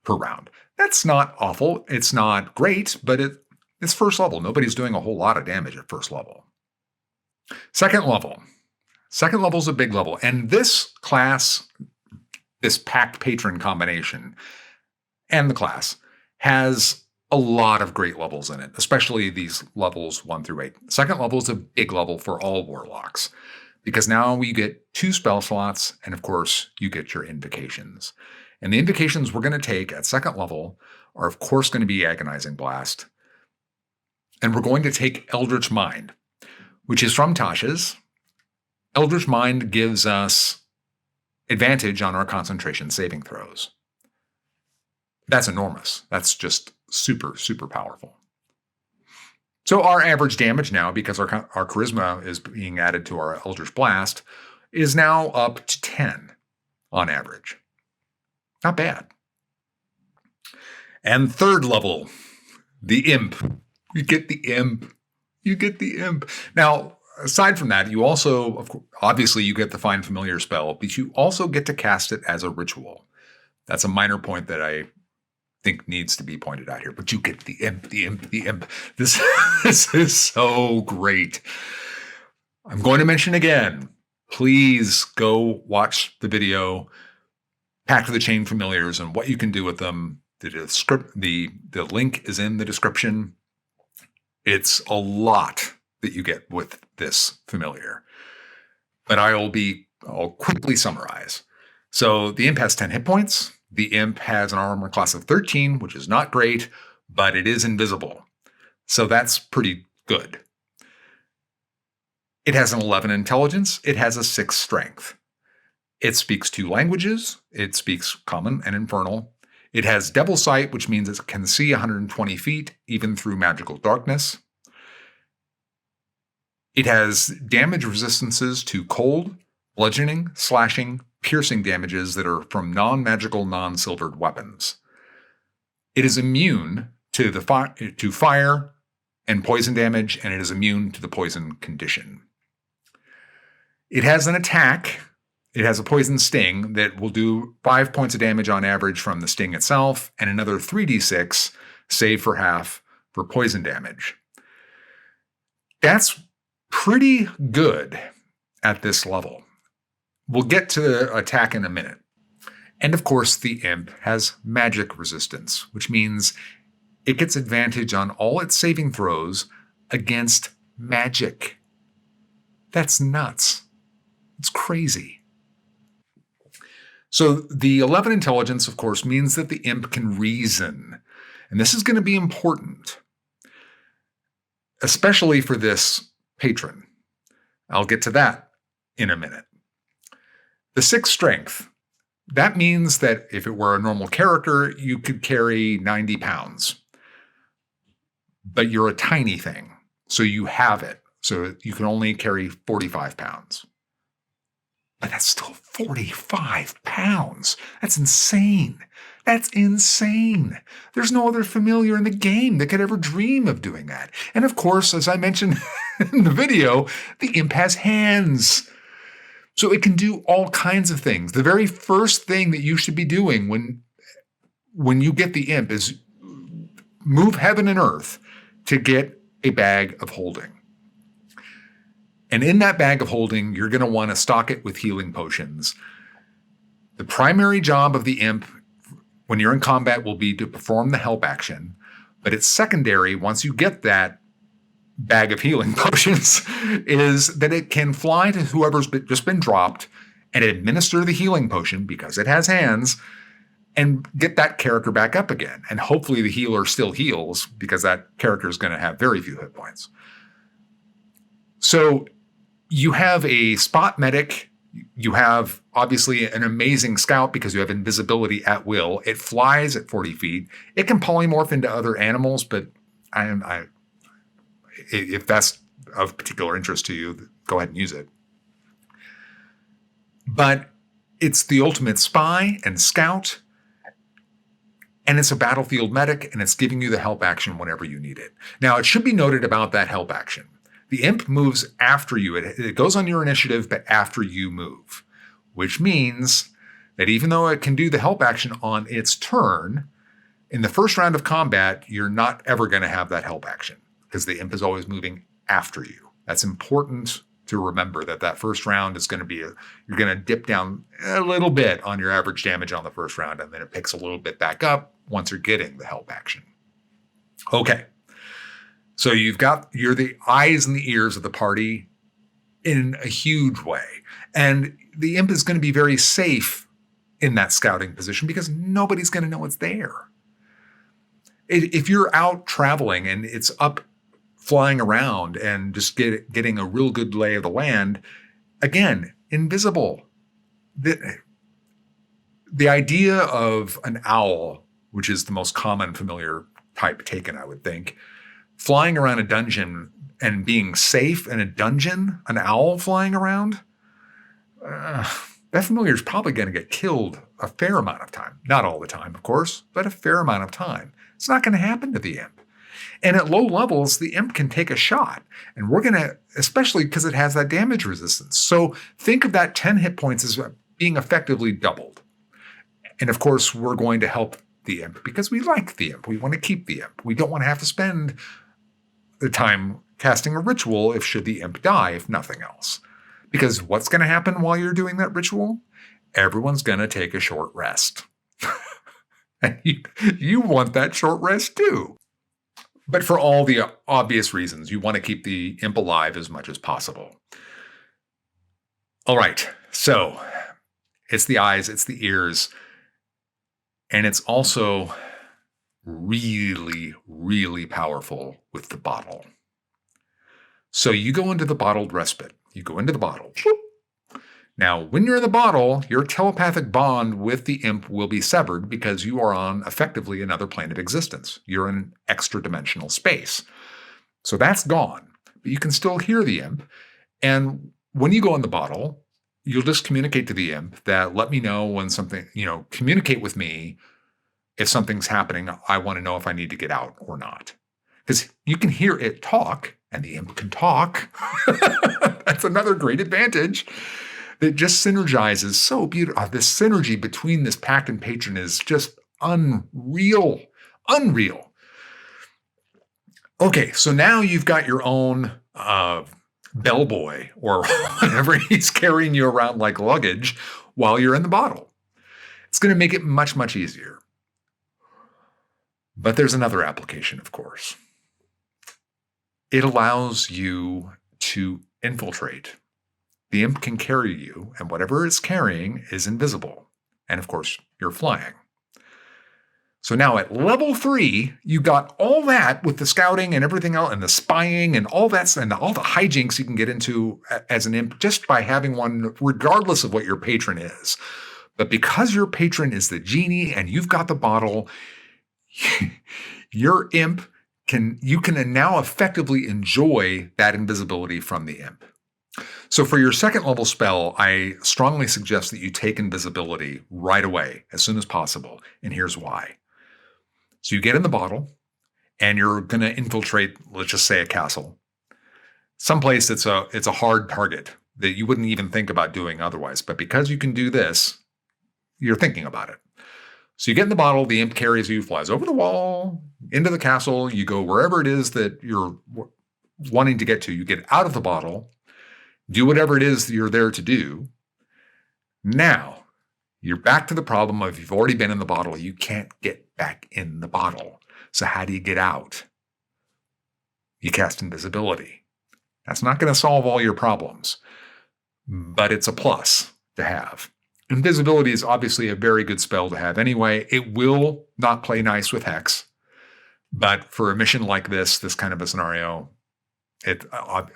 per round. That's not awful. It's not great, but it's first level. Nobody's doing a whole lot of damage at first level. Second level is a big level. And this class, this Pact Patron combination and the class has a lot of great levels in it, especially these levels 1 through 8. Second level is a big level for all warlocks because now you get 2 spell slots and of course you get your invocations. And the invocations we're going to take at second level are of course going to be Agonizing Blast. And we're going to take Eldritch Mind, which is from Tasha's. Eldritch Mind gives us advantage on our concentration saving throws. That's enormous. That's just super, super powerful. So our average damage now, because our charisma is being added to our Eldritch Blast, is now up to 10 on average. Not bad. And third level, the Imp. You get the Imp. You get the Imp. Now, aside from that, you also, obviously, you get the Find Familiar spell, but you also get to cast it as a ritual. That's a minor point that I think needs to be pointed out here. But you get the Imp, the Imp, the Imp. This is so great. I'm going to mention again, please go watch the video, Pact of the Chain Familiars, and what you can do with them. The link is in the description. It's a lot that you get with this familiar. But I'll quickly summarize. So the Imp has 10 hit points. The Imp has an armor class of 13, which is not great, but it is invisible. So that's pretty good. It has an 11 intelligence. It has a 6 strength. It speaks 2 languages. It speaks Common and Infernal. It has Devil Sight, which means it can see 120 feet, even through magical darkness. It has damage resistances to cold, bludgeoning, slashing, piercing damages that are from non-magical, non-silvered weapons. It is immune to fire and poison damage, and it is immune to the poison condition. It has an attack. It has a poison sting that will do 5 points of damage on average from the sting itself, and another 3d6, save for half, for poison damage. That's pretty good at this level. We'll get to attack in a minute. And of course, the Imp has magic resistance, which means it gets advantage on all its saving throws against magic. That's nuts. It's crazy. So the 11 intelligence, of course, means that the Imp can reason. And this is going to be important, especially for this patron. I'll get to that in a minute. The 6 strength, that means that if it were a normal character, you could carry 90 pounds. But you're a tiny thing, so you have it. So you can only carry 45 pounds. But that's still 45 pounds. That's insane. That's insane. There's no other familiar in the game that could ever dream of doing that. And of course, as I mentioned in the video, the Imp has hands. So it can do all kinds of things. The very first thing that you should be doing when you get the Imp is move heaven and earth to get a bag of holding. And in that bag of holding, you're going to want to stock it with healing potions. The primary job of the Imp when you're in combat will be to perform the help action, but it's secondary once you get that bag of healing potions is that it can fly to whoever's just been dropped and administer the healing potion because it has hands and get that character back up again. And hopefully the healer still heals because that character is going to have very few hit points. So you have a spot medic. You have obviously an amazing scout because you have invisibility at will. It flies at 40 feet. It can polymorph into other animals, but if that's of particular interest to you, go ahead and use it. But it's the ultimate spy and scout, and it's a battlefield medic, and it's giving you the help action whenever you need it. Now, it should be noted about that help action. The Imp moves after you. It goes on your initiative, but after you move, which means that even though it can do the help action on its turn, in the first round of combat, you're not ever going to have that help action because the Imp is always moving after you. That's important to remember that first round is going to be you're going to dip down a little bit on your average damage on the first round, and then it picks a little bit back up once you're getting the help action. Okay. So you're the eyes and the ears of the party in a huge way. And the Imp is going to be very safe in that scouting position because nobody's going to know it's there. If you're out traveling and it's up flying around and just getting a real good lay of the land, again, invisible. The idea of an owl, which is the most common familiar type taken, I would think. Flying around a dungeon and being safe in a dungeon, an owl flying around, that familiar is probably going to get killed a fair amount of time. Not all the time, of course, but a fair amount of time. It's not going to happen to the imp. And at low levels, the imp can take a shot. And we're going to, especially because it has that damage resistance. So think of that 10 hit points as being effectively doubled. And of course, we're going to help the imp because we like the imp. We want to keep the imp. We don't want to have to spend the time casting a ritual if should the imp die, if nothing else. Because what's going to happen while you're doing that ritual? Everyone's going to take a short rest. And you want that short rest too. But for all the obvious reasons, you want to keep the imp alive as much as possible. All right, so it's the eyes, it's the ears, and it's also really, really powerful with the bottle. So you go into the bottled respite. You go into the bottle. Now, when you're in the bottle, your telepathic bond with the imp will be severed because you are on effectively another plane of existence. You're in an extra dimensional space. So that's gone, but you can still hear the imp. And when you go in the bottle, you'll just communicate to the imp that let me know when something, communicate with me if something's happening. I want to know if I need to get out or not. Because you can hear it talk and the imp can talk. That's another great advantage. It just synergizes so beautiful. This synergy between this Pact and Patron is just unreal. Unreal. Okay, so now you've got your own bellboy or whatever he's carrying you around like luggage while you're in the bottle. It's going to make it much, much easier. But there's another application, of course. It allows you to infiltrate. The imp can carry you, and whatever it's carrying is invisible. And of course, you're flying. So now at level 3, you got all that with the scouting and everything else, and the spying and all that, and all the hijinks you can get into as an imp just by having one, regardless of what your patron is. But because your patron is the genie and you've got the bottle, your imp can now effectively enjoy that invisibility from the imp. So for your second level spell, I strongly suggest that you take invisibility right away, as soon as possible. And here's why. So you get in the bottle and you're going to infiltrate, let's just say a castle. Someplace that's a hard target that you wouldn't even think about doing otherwise. But because you can do this, you're thinking about it. So you get in the bottle, the imp carries you, flies over the wall, into the castle. You go wherever it is that you're wanting to get to. You get out of the bottle. Do whatever it is that you're there to do. Now, you're back to the problem of you've already been in the bottle. You can't get back in the bottle. So how do you get out? You cast invisibility. That's not going to solve all your problems, but it's a plus to have. Invisibility is obviously a very good spell to have anyway. It will not play nice with Hex, but for a mission like this kind of a scenario,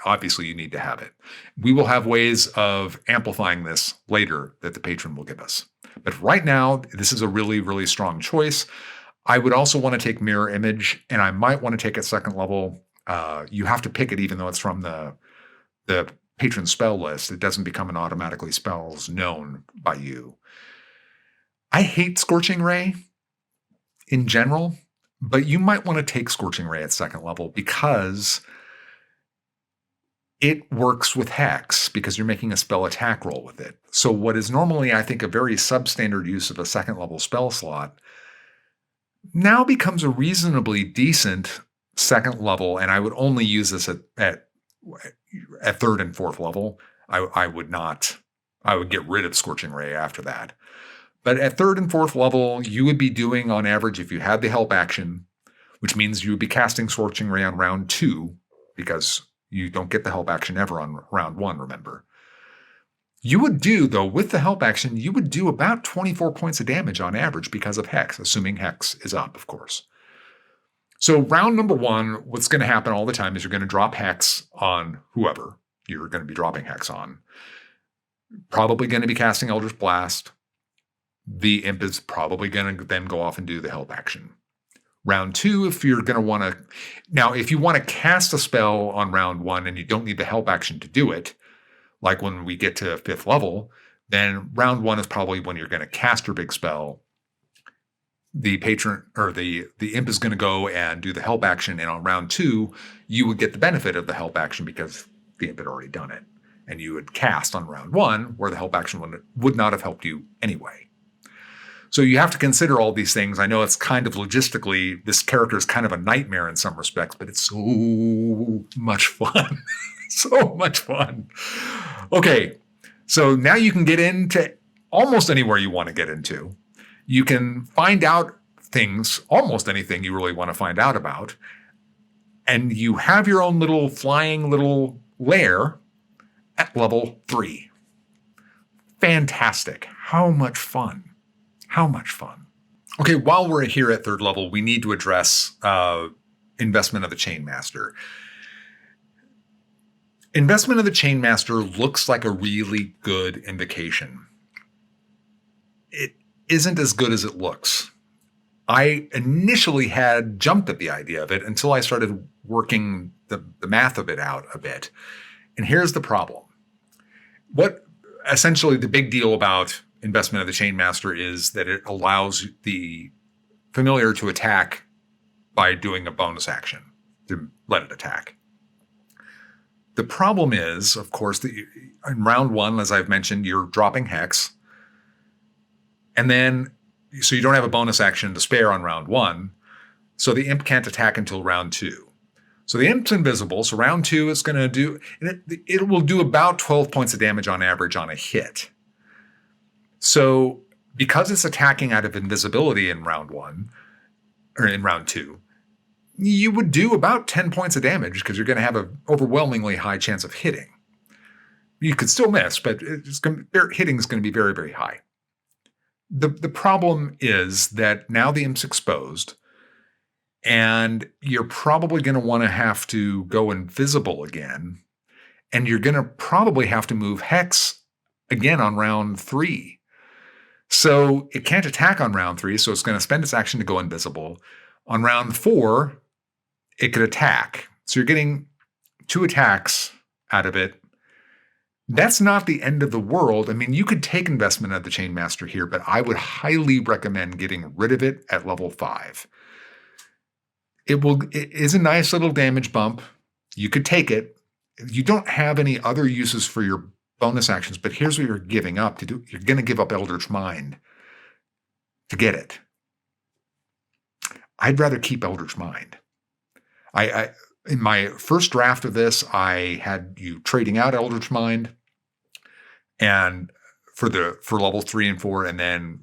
obviously you need to have it. We will have ways of amplifying this later that the patron will give us. But right now, this is a really, really strong choice. I would also want to take Mirror Image, and I might want to take it second level. You have to pick it even though it's from the patron spell list. It doesn't become an automatically spells known by you. I hate Scorching Ray in general, but you might want to take Scorching Ray at second level because it works with Hex because you're making a spell attack roll with it. So what is normally, I think, a very substandard use of a second level spell slot now becomes a reasonably decent second level, and I would only use this at third and fourth level. I would get rid of Scorching Ray after that. But at third and fourth level, you would be doing on average, if you had the help action, which means you would be casting Scorching Ray on round 2 because you don't get the help action ever on round 1, remember. You would do, though, with the help action, you would do about 24 points of damage on average because of Hex, assuming Hex is up, of course. So round number 1, what's going to happen all the time is you're going to drop Hex on whoever you're going to be dropping Hex on. Probably going to be casting Eldritch Blast. The imp is probably going to then go off and do the help action. Round 2, if you're going to want to... Now, if you want to cast a spell on round 1 and you don't need the help action to do it, like when we get to 5th level, then round 1 is probably when you're going to cast your big spell. The patron or the imp is going to go and do the help action, and on round 2, you would get the benefit of the help action because the imp had already done it. And you would cast on round 1 where the help action would not have helped you anyway. So you have to consider all these things. I know it's kind of logistically, this character is kind of a nightmare in some respects, but it's so much fun. So much fun. Okay, so now you can get into almost anywhere you want to get into. You can find out things, almost anything you really want to find out about. And you have your own little flying little lair at level 3. Fantastic. How much fun. How much fun. Okay, while we're here at 3rd level, we need to address Investment of the Chainmaster. Investment of the Chainmaster looks like a really good invocation. It isn't as good as it looks. I initially had jumped at the idea of it until I started working the math of it out a bit. And here's the problem. What essentially the big deal about Investment of the Chainmaster is that it allows the familiar to attack by doing a bonus action to let it attack. The problem is, of course, that in round 1, as I've mentioned, you're dropping Hex. And then, so you don't have a bonus action to spare on round 1. So the imp can't attack until round 2. So the imp's invisible. So round 2 is going to do, it will do about 12 points of damage on average on a hit. So because it's attacking out of invisibility in round 1, or in round 2, you would do about 10 points of damage because you're going to have an overwhelmingly high chance of hitting. You could still miss, but hitting is going to be very, very high. The problem is that now the imp's exposed, and you're probably going to want to have to go invisible again, and you're going to probably have to move Hex again on round 3. So it can't attack on round 3, so it's going to spend its action to go invisible. On round 4, it could attack. So you're getting 2 attacks out of it. That's not the end of the world. I mean, you could take Investment of the Chainmaster here, but I would highly recommend getting rid of it at level 5. It is a nice little damage bump. You could take it. You don't have any other uses for your bonus actions, but here's what you're giving up to do. You're going to give up Eldritch Mind to get it. I'd rather keep Eldritch Mind. I in my first draft of this, I had you trading out Eldritch Mind and for level 3 and 4, and then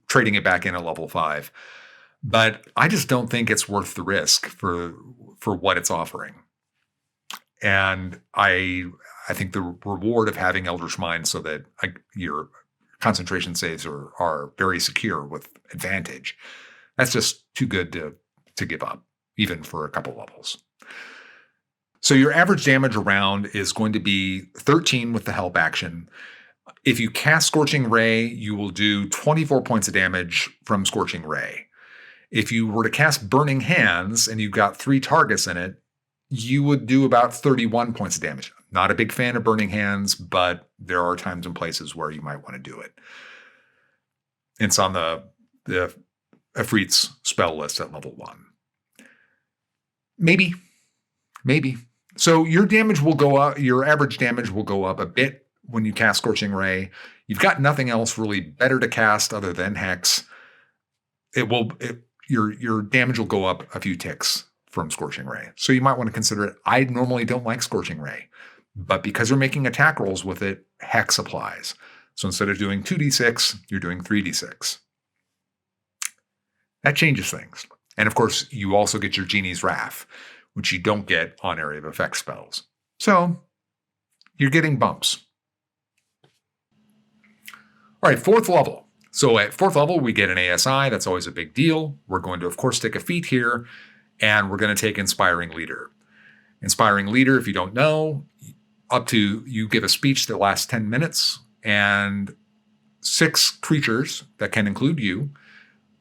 trading it back in at level 5. But I just don't think it's worth the risk for what it's offering. And I think the reward of having Eldritch Mind so that your concentration saves are very secure with advantage, that's just too good to give up, even for a couple levels. So your average damage around is going to be 13 with the help action. If you cast Scorching Ray, you will do 24 points of damage from Scorching Ray. If you were to cast Burning Hands and you got 3 targets in it, you would do about 31 points of damage. Not a big fan of Burning Hands, but there are times and places where you might want to do it. It's on the Efreet's spell list at level 1. Maybe. So your damage will go up. Your average damage will go up a bit when you cast Scorching Ray. You've got nothing else really better to cast other than Hex. Your damage will go up a few ticks from Scorching Ray. So you might want to consider it. I normally don't like Scorching Ray, but because you're making attack rolls with it, Hex applies. So instead of doing 2d6, you're doing 3d6. That changes things. And of course, you also get your Genies Wrath, which you don't get on area of effect spells. So you're getting bumps. All right, 4th level. So at 4th level, we get an ASI. That's always a big deal. We're going to, of course, take a feat here, and we're going to take Inspiring Leader. Inspiring Leader, if you don't know, up to you give a speech that lasts 10 minutes, and 6 creatures that can include you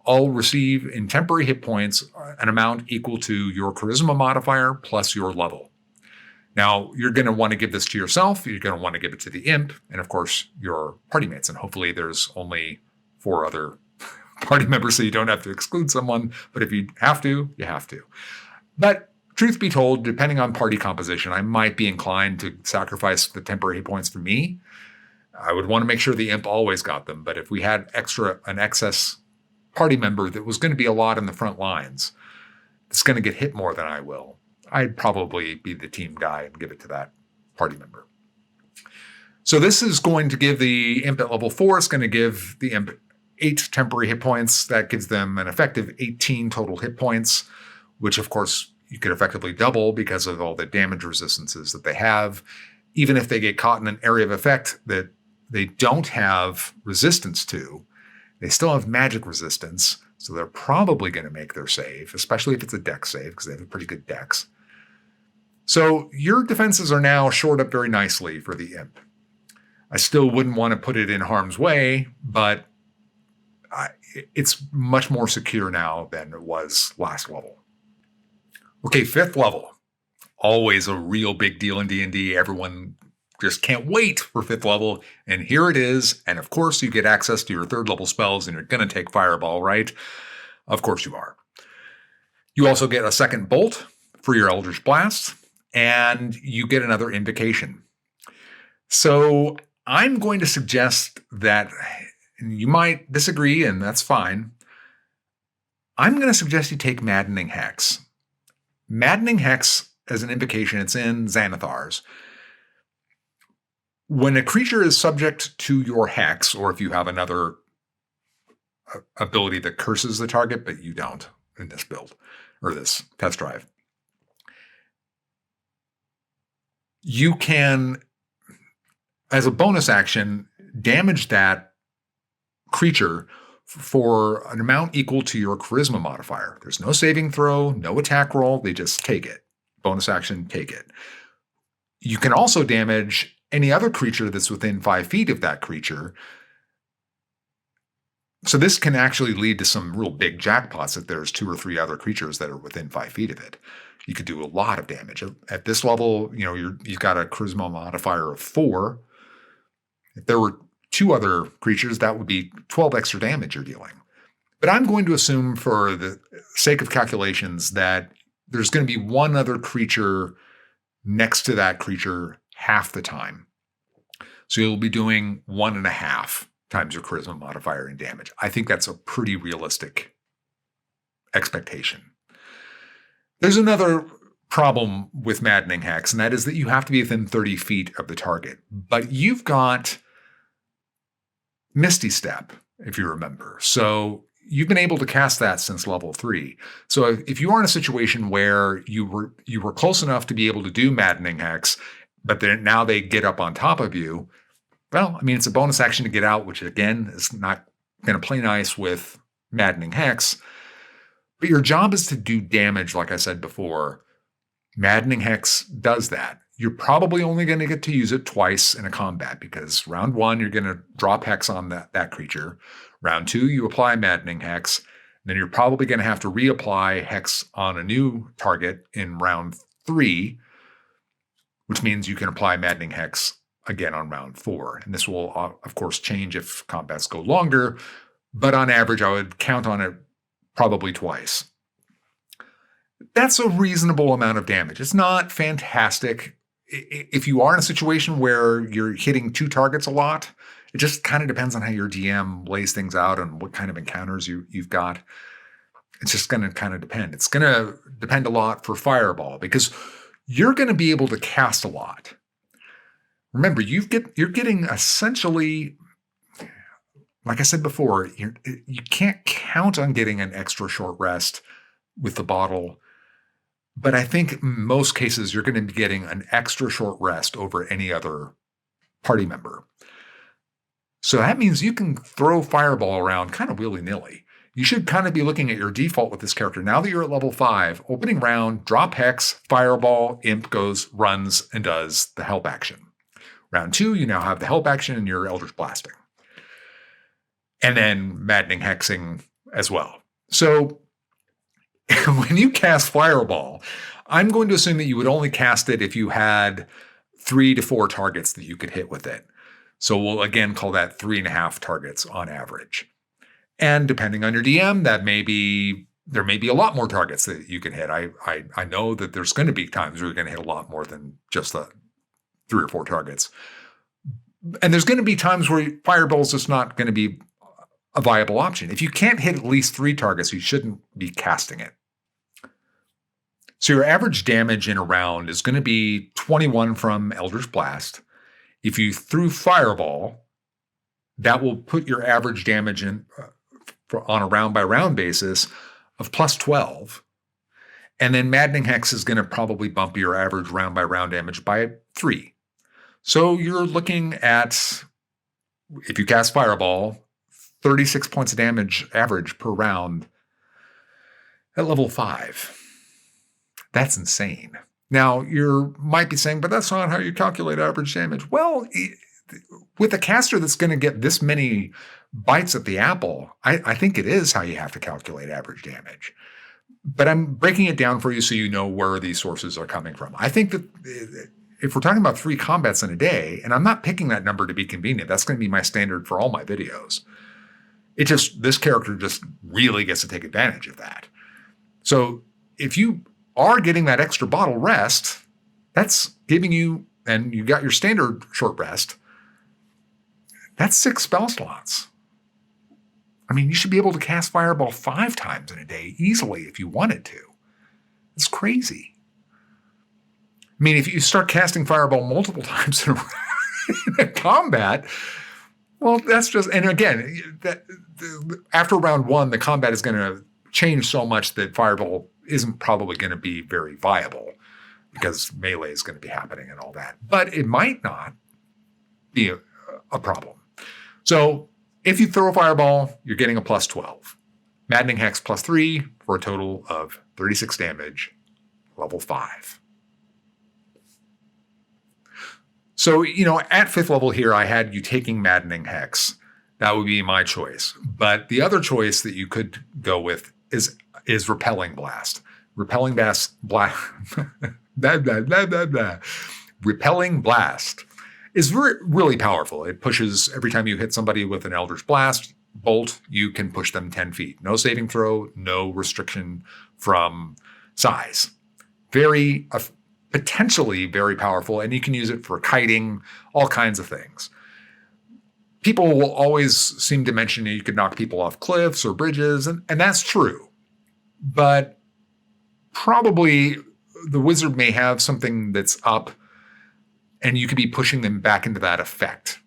all receive in temporary hit points an amount equal to your charisma modifier plus your level. Now, you're going to want to give this to yourself, you're going to want to give it to the imp, and of course, your party mates. And hopefully there's only 4 other party members so you don't have to exclude someone. But if you have to, you have to. But truth be told, depending on party composition, I might be inclined to sacrifice the temporary hit points for me. I would want to make sure the imp always got them. But if we had an excess party member that was going to be a lot in the front lines, it's going to get hit more than I will, I'd probably be the team guy and give it to that party member. So this is going to give the imp at level 4, it's going to give the imp 8 temporary hit points. That gives them an effective 18 total hit points, which of course you could effectively double because of all the damage resistances that they have. Even if they get caught in an area of effect that they don't have resistance to, they still have magic resistance, so they're probably going to make their save, especially if it's a dex save, because they have a pretty good dex. So your defenses are now shored up very nicely for the imp. I still wouldn't want to put it in harm's way, but it's much more secure now than it was last level. Okay, 5th level. Always a real big deal in D&D. Everyone just can't wait for 5th level, and here it is. And of course, you get access to your 3rd level spells, and you're going to take Fireball, right? Of course you are. You also get a 2nd Bolt for your Eldritch Blast, and you get another Invocation. So I'm going to suggest that, and you might disagree, and that's fine. I'm going to suggest you take Maddening Hex. Maddening Hex as an invocation, it's in Xanathar's. When a creature is subject to your hex, or if you have another ability that curses the target, but you don't in this build, or this test drive, you can, as a bonus action, damage that creature for an amount equal to your charisma modifier. There's no saving throw, no attack roll. They just take it. Bonus action, take it. You can also damage any other creature that's within 5 feet of that creature. So this can actually lead to some real big jackpots if there's 2 or 3 other creatures that are within 5 feet of it. You could do a lot of damage. At this level, you've got a charisma modifier of 4. If there were 2 other creatures, that would be 12 extra damage you're dealing. But I'm going to assume, for the sake of calculations, that there's going to be 1 other creature next to that creature half the time. So you'll be doing 1.5 times your charisma modifier in damage. I think that's a pretty realistic expectation. There's another problem with Maddening Hex, and that is that you have to be within 30 feet of the target. But you've got Misty Step, if you remember. So you've been able to cast that since level 3. So if you are in a situation where you were close enough to be able to do Maddening Hex, but then now they get up on top of you, well, I mean, it's a bonus action to get out, which again is not going to play nice with Maddening Hex. But your job is to do damage, like I said before. Maddening Hex does that. You're probably only going to get to use it twice in a combat, because round 1, you're going to drop Hex on that creature. Round 2, you apply Maddening Hex. Then you're probably going to have to reapply Hex on a new target in round 3, which means you can apply Maddening Hex again on round 4. And this will, of course, change if combats go longer, but on average, I would count on it probably twice. That's a reasonable amount of damage. It's not fantastic. If you are in a situation where you're hitting 2 targets a lot, it just kind of depends on how your DM lays things out and what kind of encounters you've got. It's just going to kind of depend. It's going to depend a lot for Fireball, because you're going to be able to cast a lot. Remember, you're getting essentially, like I said before, you can't count on getting an extra short rest with the bottle. But I think in most cases, you're going to be getting an extra short rest over any other party member. So that means you can throw Fireball around kind of willy-nilly. You should kind of be looking at your default with this character. Now that you're at level 5, opening round, drop Hex, Fireball, Imp goes, runs, and does the help action. Round 2, you now have the help action and your Eldritch Blasting. And then Maddening Hexing as well. So when you cast Fireball, I'm going to assume that you would only cast it if you had 3 to 4 targets that you could hit with it. So we'll again call that 3.5 targets on average. And depending on your DM, there may be a lot more targets that you can hit. I know that there's going to be times where you're going to hit a lot more than just the 3 or 4 targets. And there's going to be times where Fireball is just not going to be a viable option. If you can't hit at least 3 targets, you shouldn't be casting it. So your average damage in a round is going to be 21 from Eldritch Blast. If you threw Fireball, that will put your average damage in on a round-by-round basis of plus 12. And then Maddening Hex is going to probably bump your average round-by-round damage by 3. So you're looking at, if you cast Fireball, 36 points of damage average per round at level 5. That's insane. Now, you might be saying, but that's not how you calculate average damage. Well, with a caster that's going to get this many bites at the apple, I think it is how you have to calculate average damage. But I'm breaking it down for you so you know where these sources are coming from. I think that if we're talking about 3 combats in a day, and I'm not picking that number to be convenient, that's going to be my standard for all my videos. This character just really gets to take advantage of that. So if you are getting that extra bottle rest, that's giving you, and you got your standard short rest, that's 6 spell slots. I mean, you should be able to cast Fireball 5 times in a day easily if you wanted to. It's crazy. I mean, if you start casting Fireball multiple times in a combat, well, that's just, and again, after round 1, the combat is going to change so much that Fireball isn't probably going to be very viable because melee is going to be happening and all that. But it might not be a problem. So if you throw a Fireball, you're getting a plus 12. Maddening Hex plus 3 for a total of 36 damage, level 5. So, at 5th level here, I had you taking Maddening Hex. That would be my choice. But the other choice that you could go with is Repelling Blast. Repelling Blast Repelling Blast is really powerful. It pushes, every time you hit somebody with an Eldritch Blast bolt, you can push them 10 feet. No saving throw, no restriction from size. Potentially very powerful, and you can use it for kiting, all kinds of things. People will always seem to mention you could knock people off cliffs or bridges, and that's true. But probably the wizard may have something that's up, and you could be pushing them back into that effect.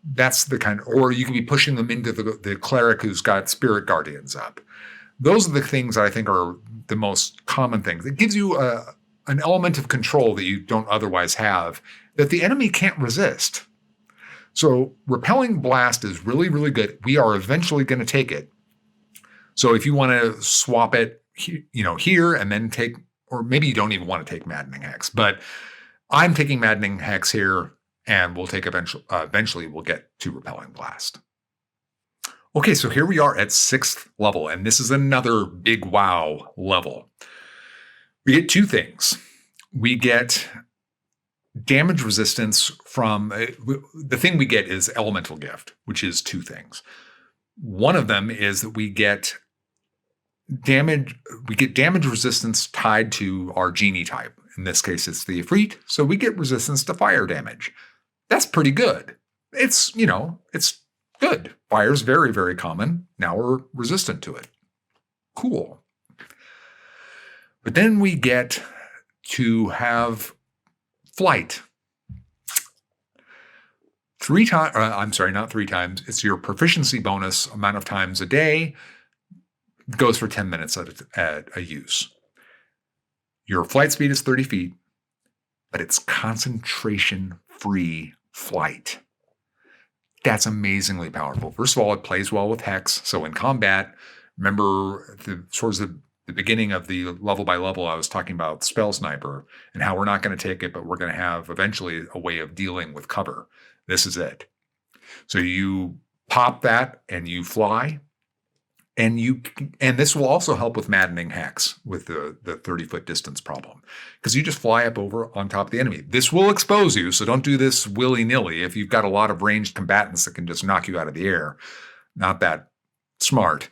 That's the kind, or you could be pushing them into the cleric who's got spirit guardians up. Those are the things that I think are the most common things. It gives you an element of control that you don't otherwise have that the enemy can't resist. So Repelling Blast is really, really good. We are eventually going to take it. So if you want to swap it, here and then take, or maybe you don't even want to take Maddening Hex, but I'm taking Maddening Hex here, and we'll take eventually we'll get to Repelling Blast. Okay, so here we are at 6th level, and this is another big wow level. We get 2 things. We get damage resistance from, the thing we get is Elemental Gift, which is 2 things. One of them is that we get damage resistance tied to our Genie type. In this case, it's the Ifrit, so we get resistance to fire damage. That's pretty good. It's good. Fire's very, very common. Now we're resistant to it. Cool. But then we get to have flight. 3 times, I'm sorry, not 3 times. It's your proficiency bonus amount of times a day. It goes for 10 minutes at a use. Your flight speed is 30 feet, but it's concentration-free flight. That's amazingly powerful. First of all, it plays well with Hex. So in combat, remember towards the beginning of the level by level, I was talking about Spell Sniper and how we're not going to take it, but we're going to have eventually a way of dealing with cover. This is it. So you pop that and you fly, And this will also help with maddening hex with the 30-foot distance problem, because you just fly up over on top of the enemy. This will expose you, so don't do this willy-nilly. If you've got a lot of ranged combatants that can just knock you out of the air, not that smart.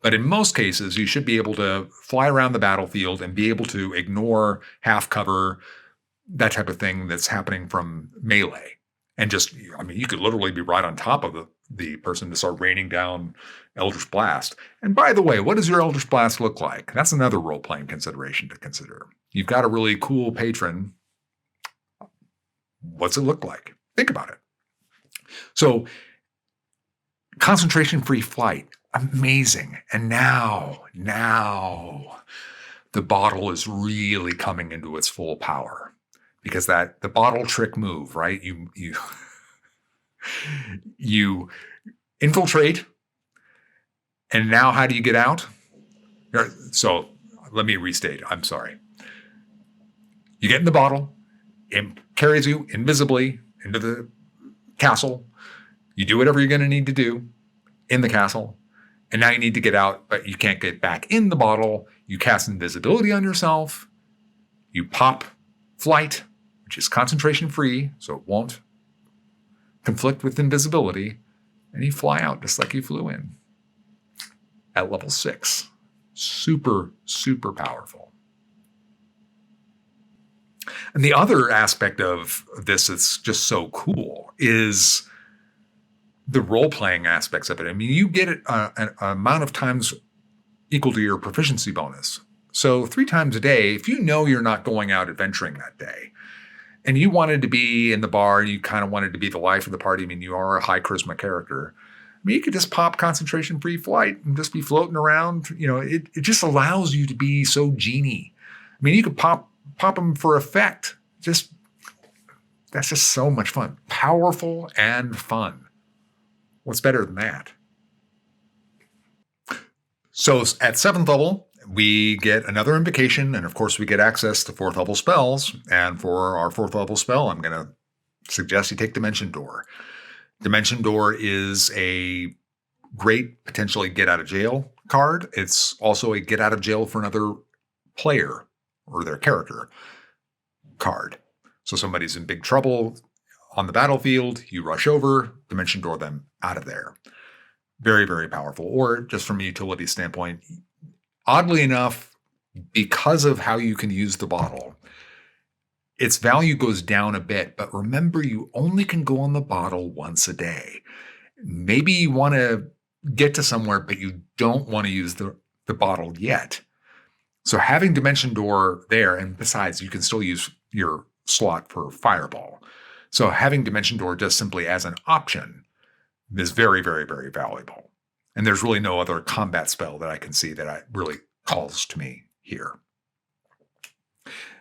But in most cases, you should be able to fly around the battlefield and be able to ignore half cover, that type of thing that's happening from melee. And just, I mean, you could literally be right on top of the person to start raining down Eldritch Blast. And by the way, what does your Eldritch Blast look like? That's another role-playing consideration to consider. You've got a really cool patron. What's it look like? Think about it. So, concentration-free flight, amazing. And now, the bottle is really coming into its full power. Because the bottle trick move, right? You infiltrate, and now how do you get out? So let me restate. I'm sorry. You get in the bottle, it carries you invisibly into the castle. You do whatever you're going to need to do in the castle, and now you need to get out, but you can't get back in the bottle. You cast invisibility on yourself. You pop flight, which is concentration free, so it won't conflict with invisibility, and you fly out just like you flew in at level 6. Super, super powerful. And the other aspect of this that's just so cool is the role-playing aspects of it. I mean, you get an amount of times equal to your proficiency bonus. So 3 times a day, if you know you're not going out adventuring that day, and you wanted to be in the bar, you kind of wanted to be the life of the party, I mean, you are a high charisma character, I mean, you could just pop concentration-free flight and just be floating around. You know, it just allows you to be so Genie. I mean, you could pop them for effect. That's just so much fun. Powerful and fun. What's better than that? So at 7th level, we get another invocation, and of course we get access to 4th level spells. And for our 4th level spell, I'm going to suggest you take Dimension Door. Dimension Door is a great potentially get out of jail card. It's also a get out of jail for another player or their character card. So somebody's in big trouble on the battlefield, you rush over, Dimension Door them out of there. Very, very powerful. Or just from a utility standpoint, oddly enough, because of how you can use the bottle, its value goes down a bit, but remember, you only can go on the bottle once a day. Maybe you want to get to somewhere, but you don't want to use the bottle yet. So having Dimension Door there, and besides, you can still use your slot for Fireball. So having Dimension Door just simply as an option is very, very, very valuable. And there's really no other combat spell that I can see that really calls to me here.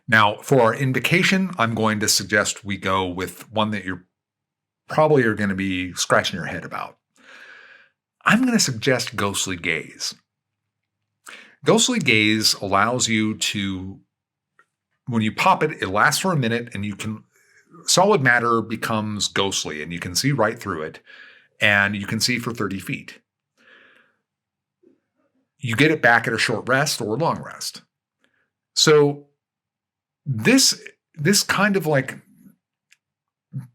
Now, for our invocation, I'm going to suggest we go with one that you probably are going to be scratching your head about. I'm going to suggest Ghostly Gaze. Ghostly Gaze allows you to, when you pop it, it lasts for a minute, and solid matter becomes ghostly, and you can see right through it, and you can see for 30 feet. You get it back at a short rest or long rest. So this kind of like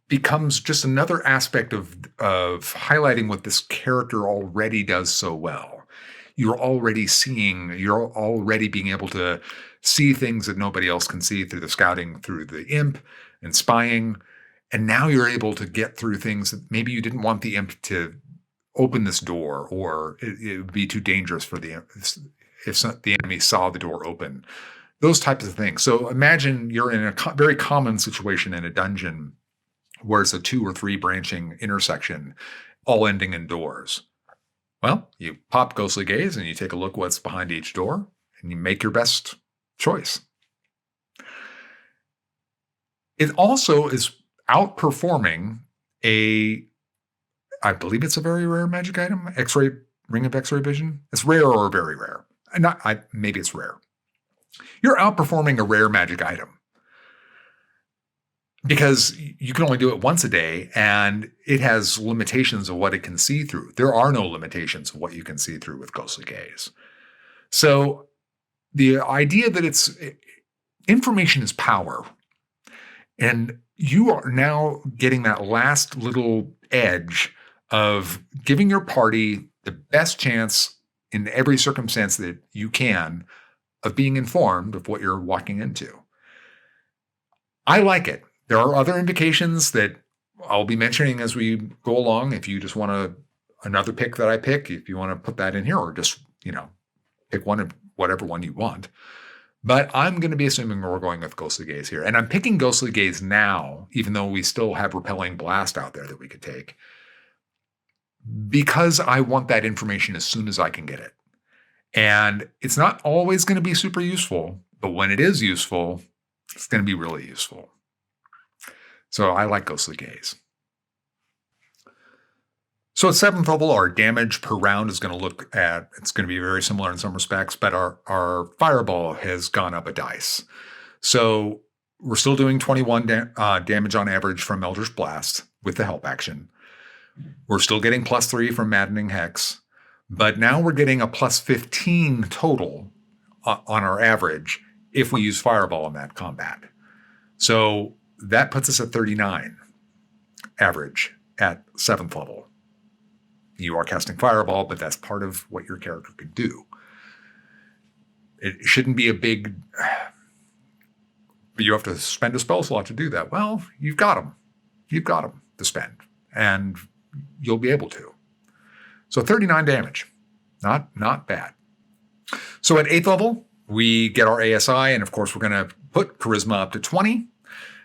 becomes just another aspect of highlighting what this character already does so well. You're already being able to see things that nobody else can see through the scouting, through the imp and spying. And now you're able to get through things that maybe you didn't want the imp to open this door, or it would be too dangerous for the imp if the enemy saw the door open. Those types of things. So imagine you're in a very common situation in a dungeon where it's a 2 or 3 branching intersection, all ending in doors. Well, you pop Ghostly Gaze and you take a look what's behind each door, and you make your best choice. It also is outperforming I believe it's a very rare magic item, X-ray, Ring of X-ray Vision. It's rare or very rare. Maybe it's rare. You're outperforming a rare magic item. because you can only do it once a day, and it has limitations of what it can see through. There are no limitations of what you can see through with Ghostly Gaze. So the idea that information is power, and you are now getting that last little edge of giving your party the best chance in every circumstance that you can of being informed of what you're walking into. I like it. There are other invocations that I'll be mentioning as we go along. If you just want another pick that I pick, if you want to put that in here, or just, pick one of whatever one you want. But I'm going to be assuming we're going with Ghostly Gaze here. And I'm picking Ghostly Gaze now, even though we still have Repelling Blast out there that we could take, because I want that information as soon as I can get it. And it's not always going to be super useful, but when it is useful, it's going to be really useful. So I like Ghostly Gaze. So at 7th level, our damage per round is going to be very similar in some respects, but our fireball has gone up a dice. So we're still doing 21 damage on average from Eldritch Blast with the help action. We're still getting +3 from Maddening Hex, but now we're getting a +15 total on our average if we use fireball in that combat. So that puts us at 39 average at 7th level. You are casting fireball, but that's part of what your character could do. It shouldn't be a big, but you have to spend a spell slot to do that. Well, you've got them. You've got them to spend, and you'll be able to. So 39 damage, not bad. So at 8th level, we get our ASI, and of course, we're going to put Charisma up to 20.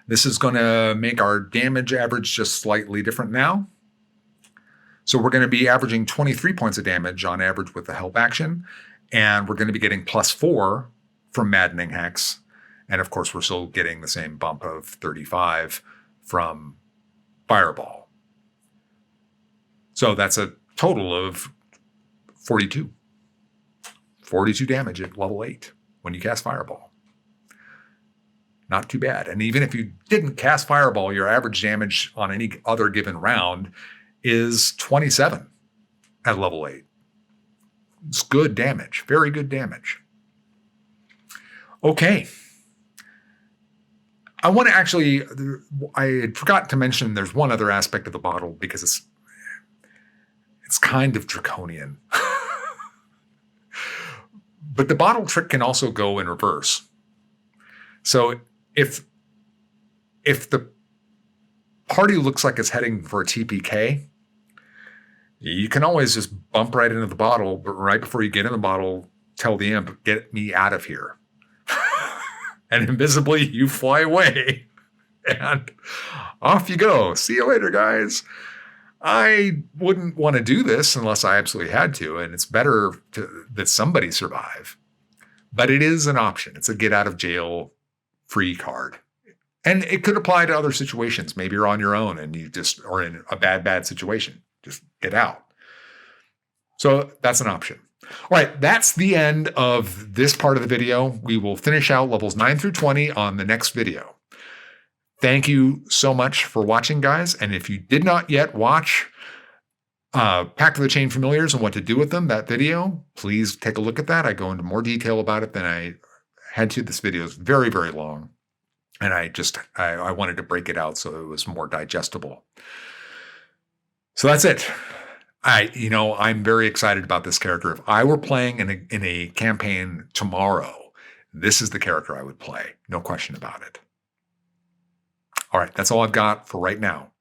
This is going to make our damage average just slightly different now. So we're going to be averaging 23 points of damage on average with the help action, and we're going to be getting +4 from Maddening Hex. And of course, we're still getting the same bump of 35 from Fireball. So that's a total of 42. 42 damage at level 8 when you cast Fireball. Not too bad. And even if you didn't cast Fireball, your average damage on any other given round is 27 at level 8. It's good damage. Very good damage. Okay. I want to actually, I forgot to mention there's one other aspect of the bottle because it's kind of draconian. But the bottle trick can also go in reverse. So if the party looks like it's heading for a TPK, you can always just bump right into the bottle, but right before you get in the bottle, tell the imp, get me out of here. And invisibly, you fly away. And off you go. See you later, guys. I wouldn't want to do this unless I absolutely had to, and it's better that somebody survive. But it is an option. It's a get out of jail free card. And it could apply to other situations. Maybe you're on your own and you just are in a bad situation. Just get out. So that's an option. All right, that's the end of this part of the video. We will finish out levels 9 through 20 on the next video. Thank you so much for watching, guys. And if you did not yet watch Pact of the Chain Familiars and what to do with them, that video, please take a look at that. I go into more detail about it than I had to. This video is very, very long. And I wanted to break it out so it was more digestible. So that's it. I'm very excited about this character. If I were playing in a campaign tomorrow, this is the character I would play. No question about it. All right, that's all I've got for right now.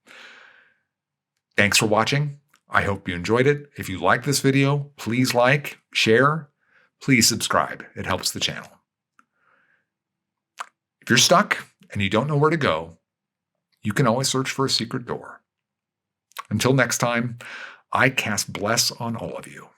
Thanks for watching. I hope you enjoyed it. If you like this video, please like, share, please subscribe. It helps the channel. If you're stuck and you don't know where to go, you can always search for a secret door. Until next time, I cast bless on all of you.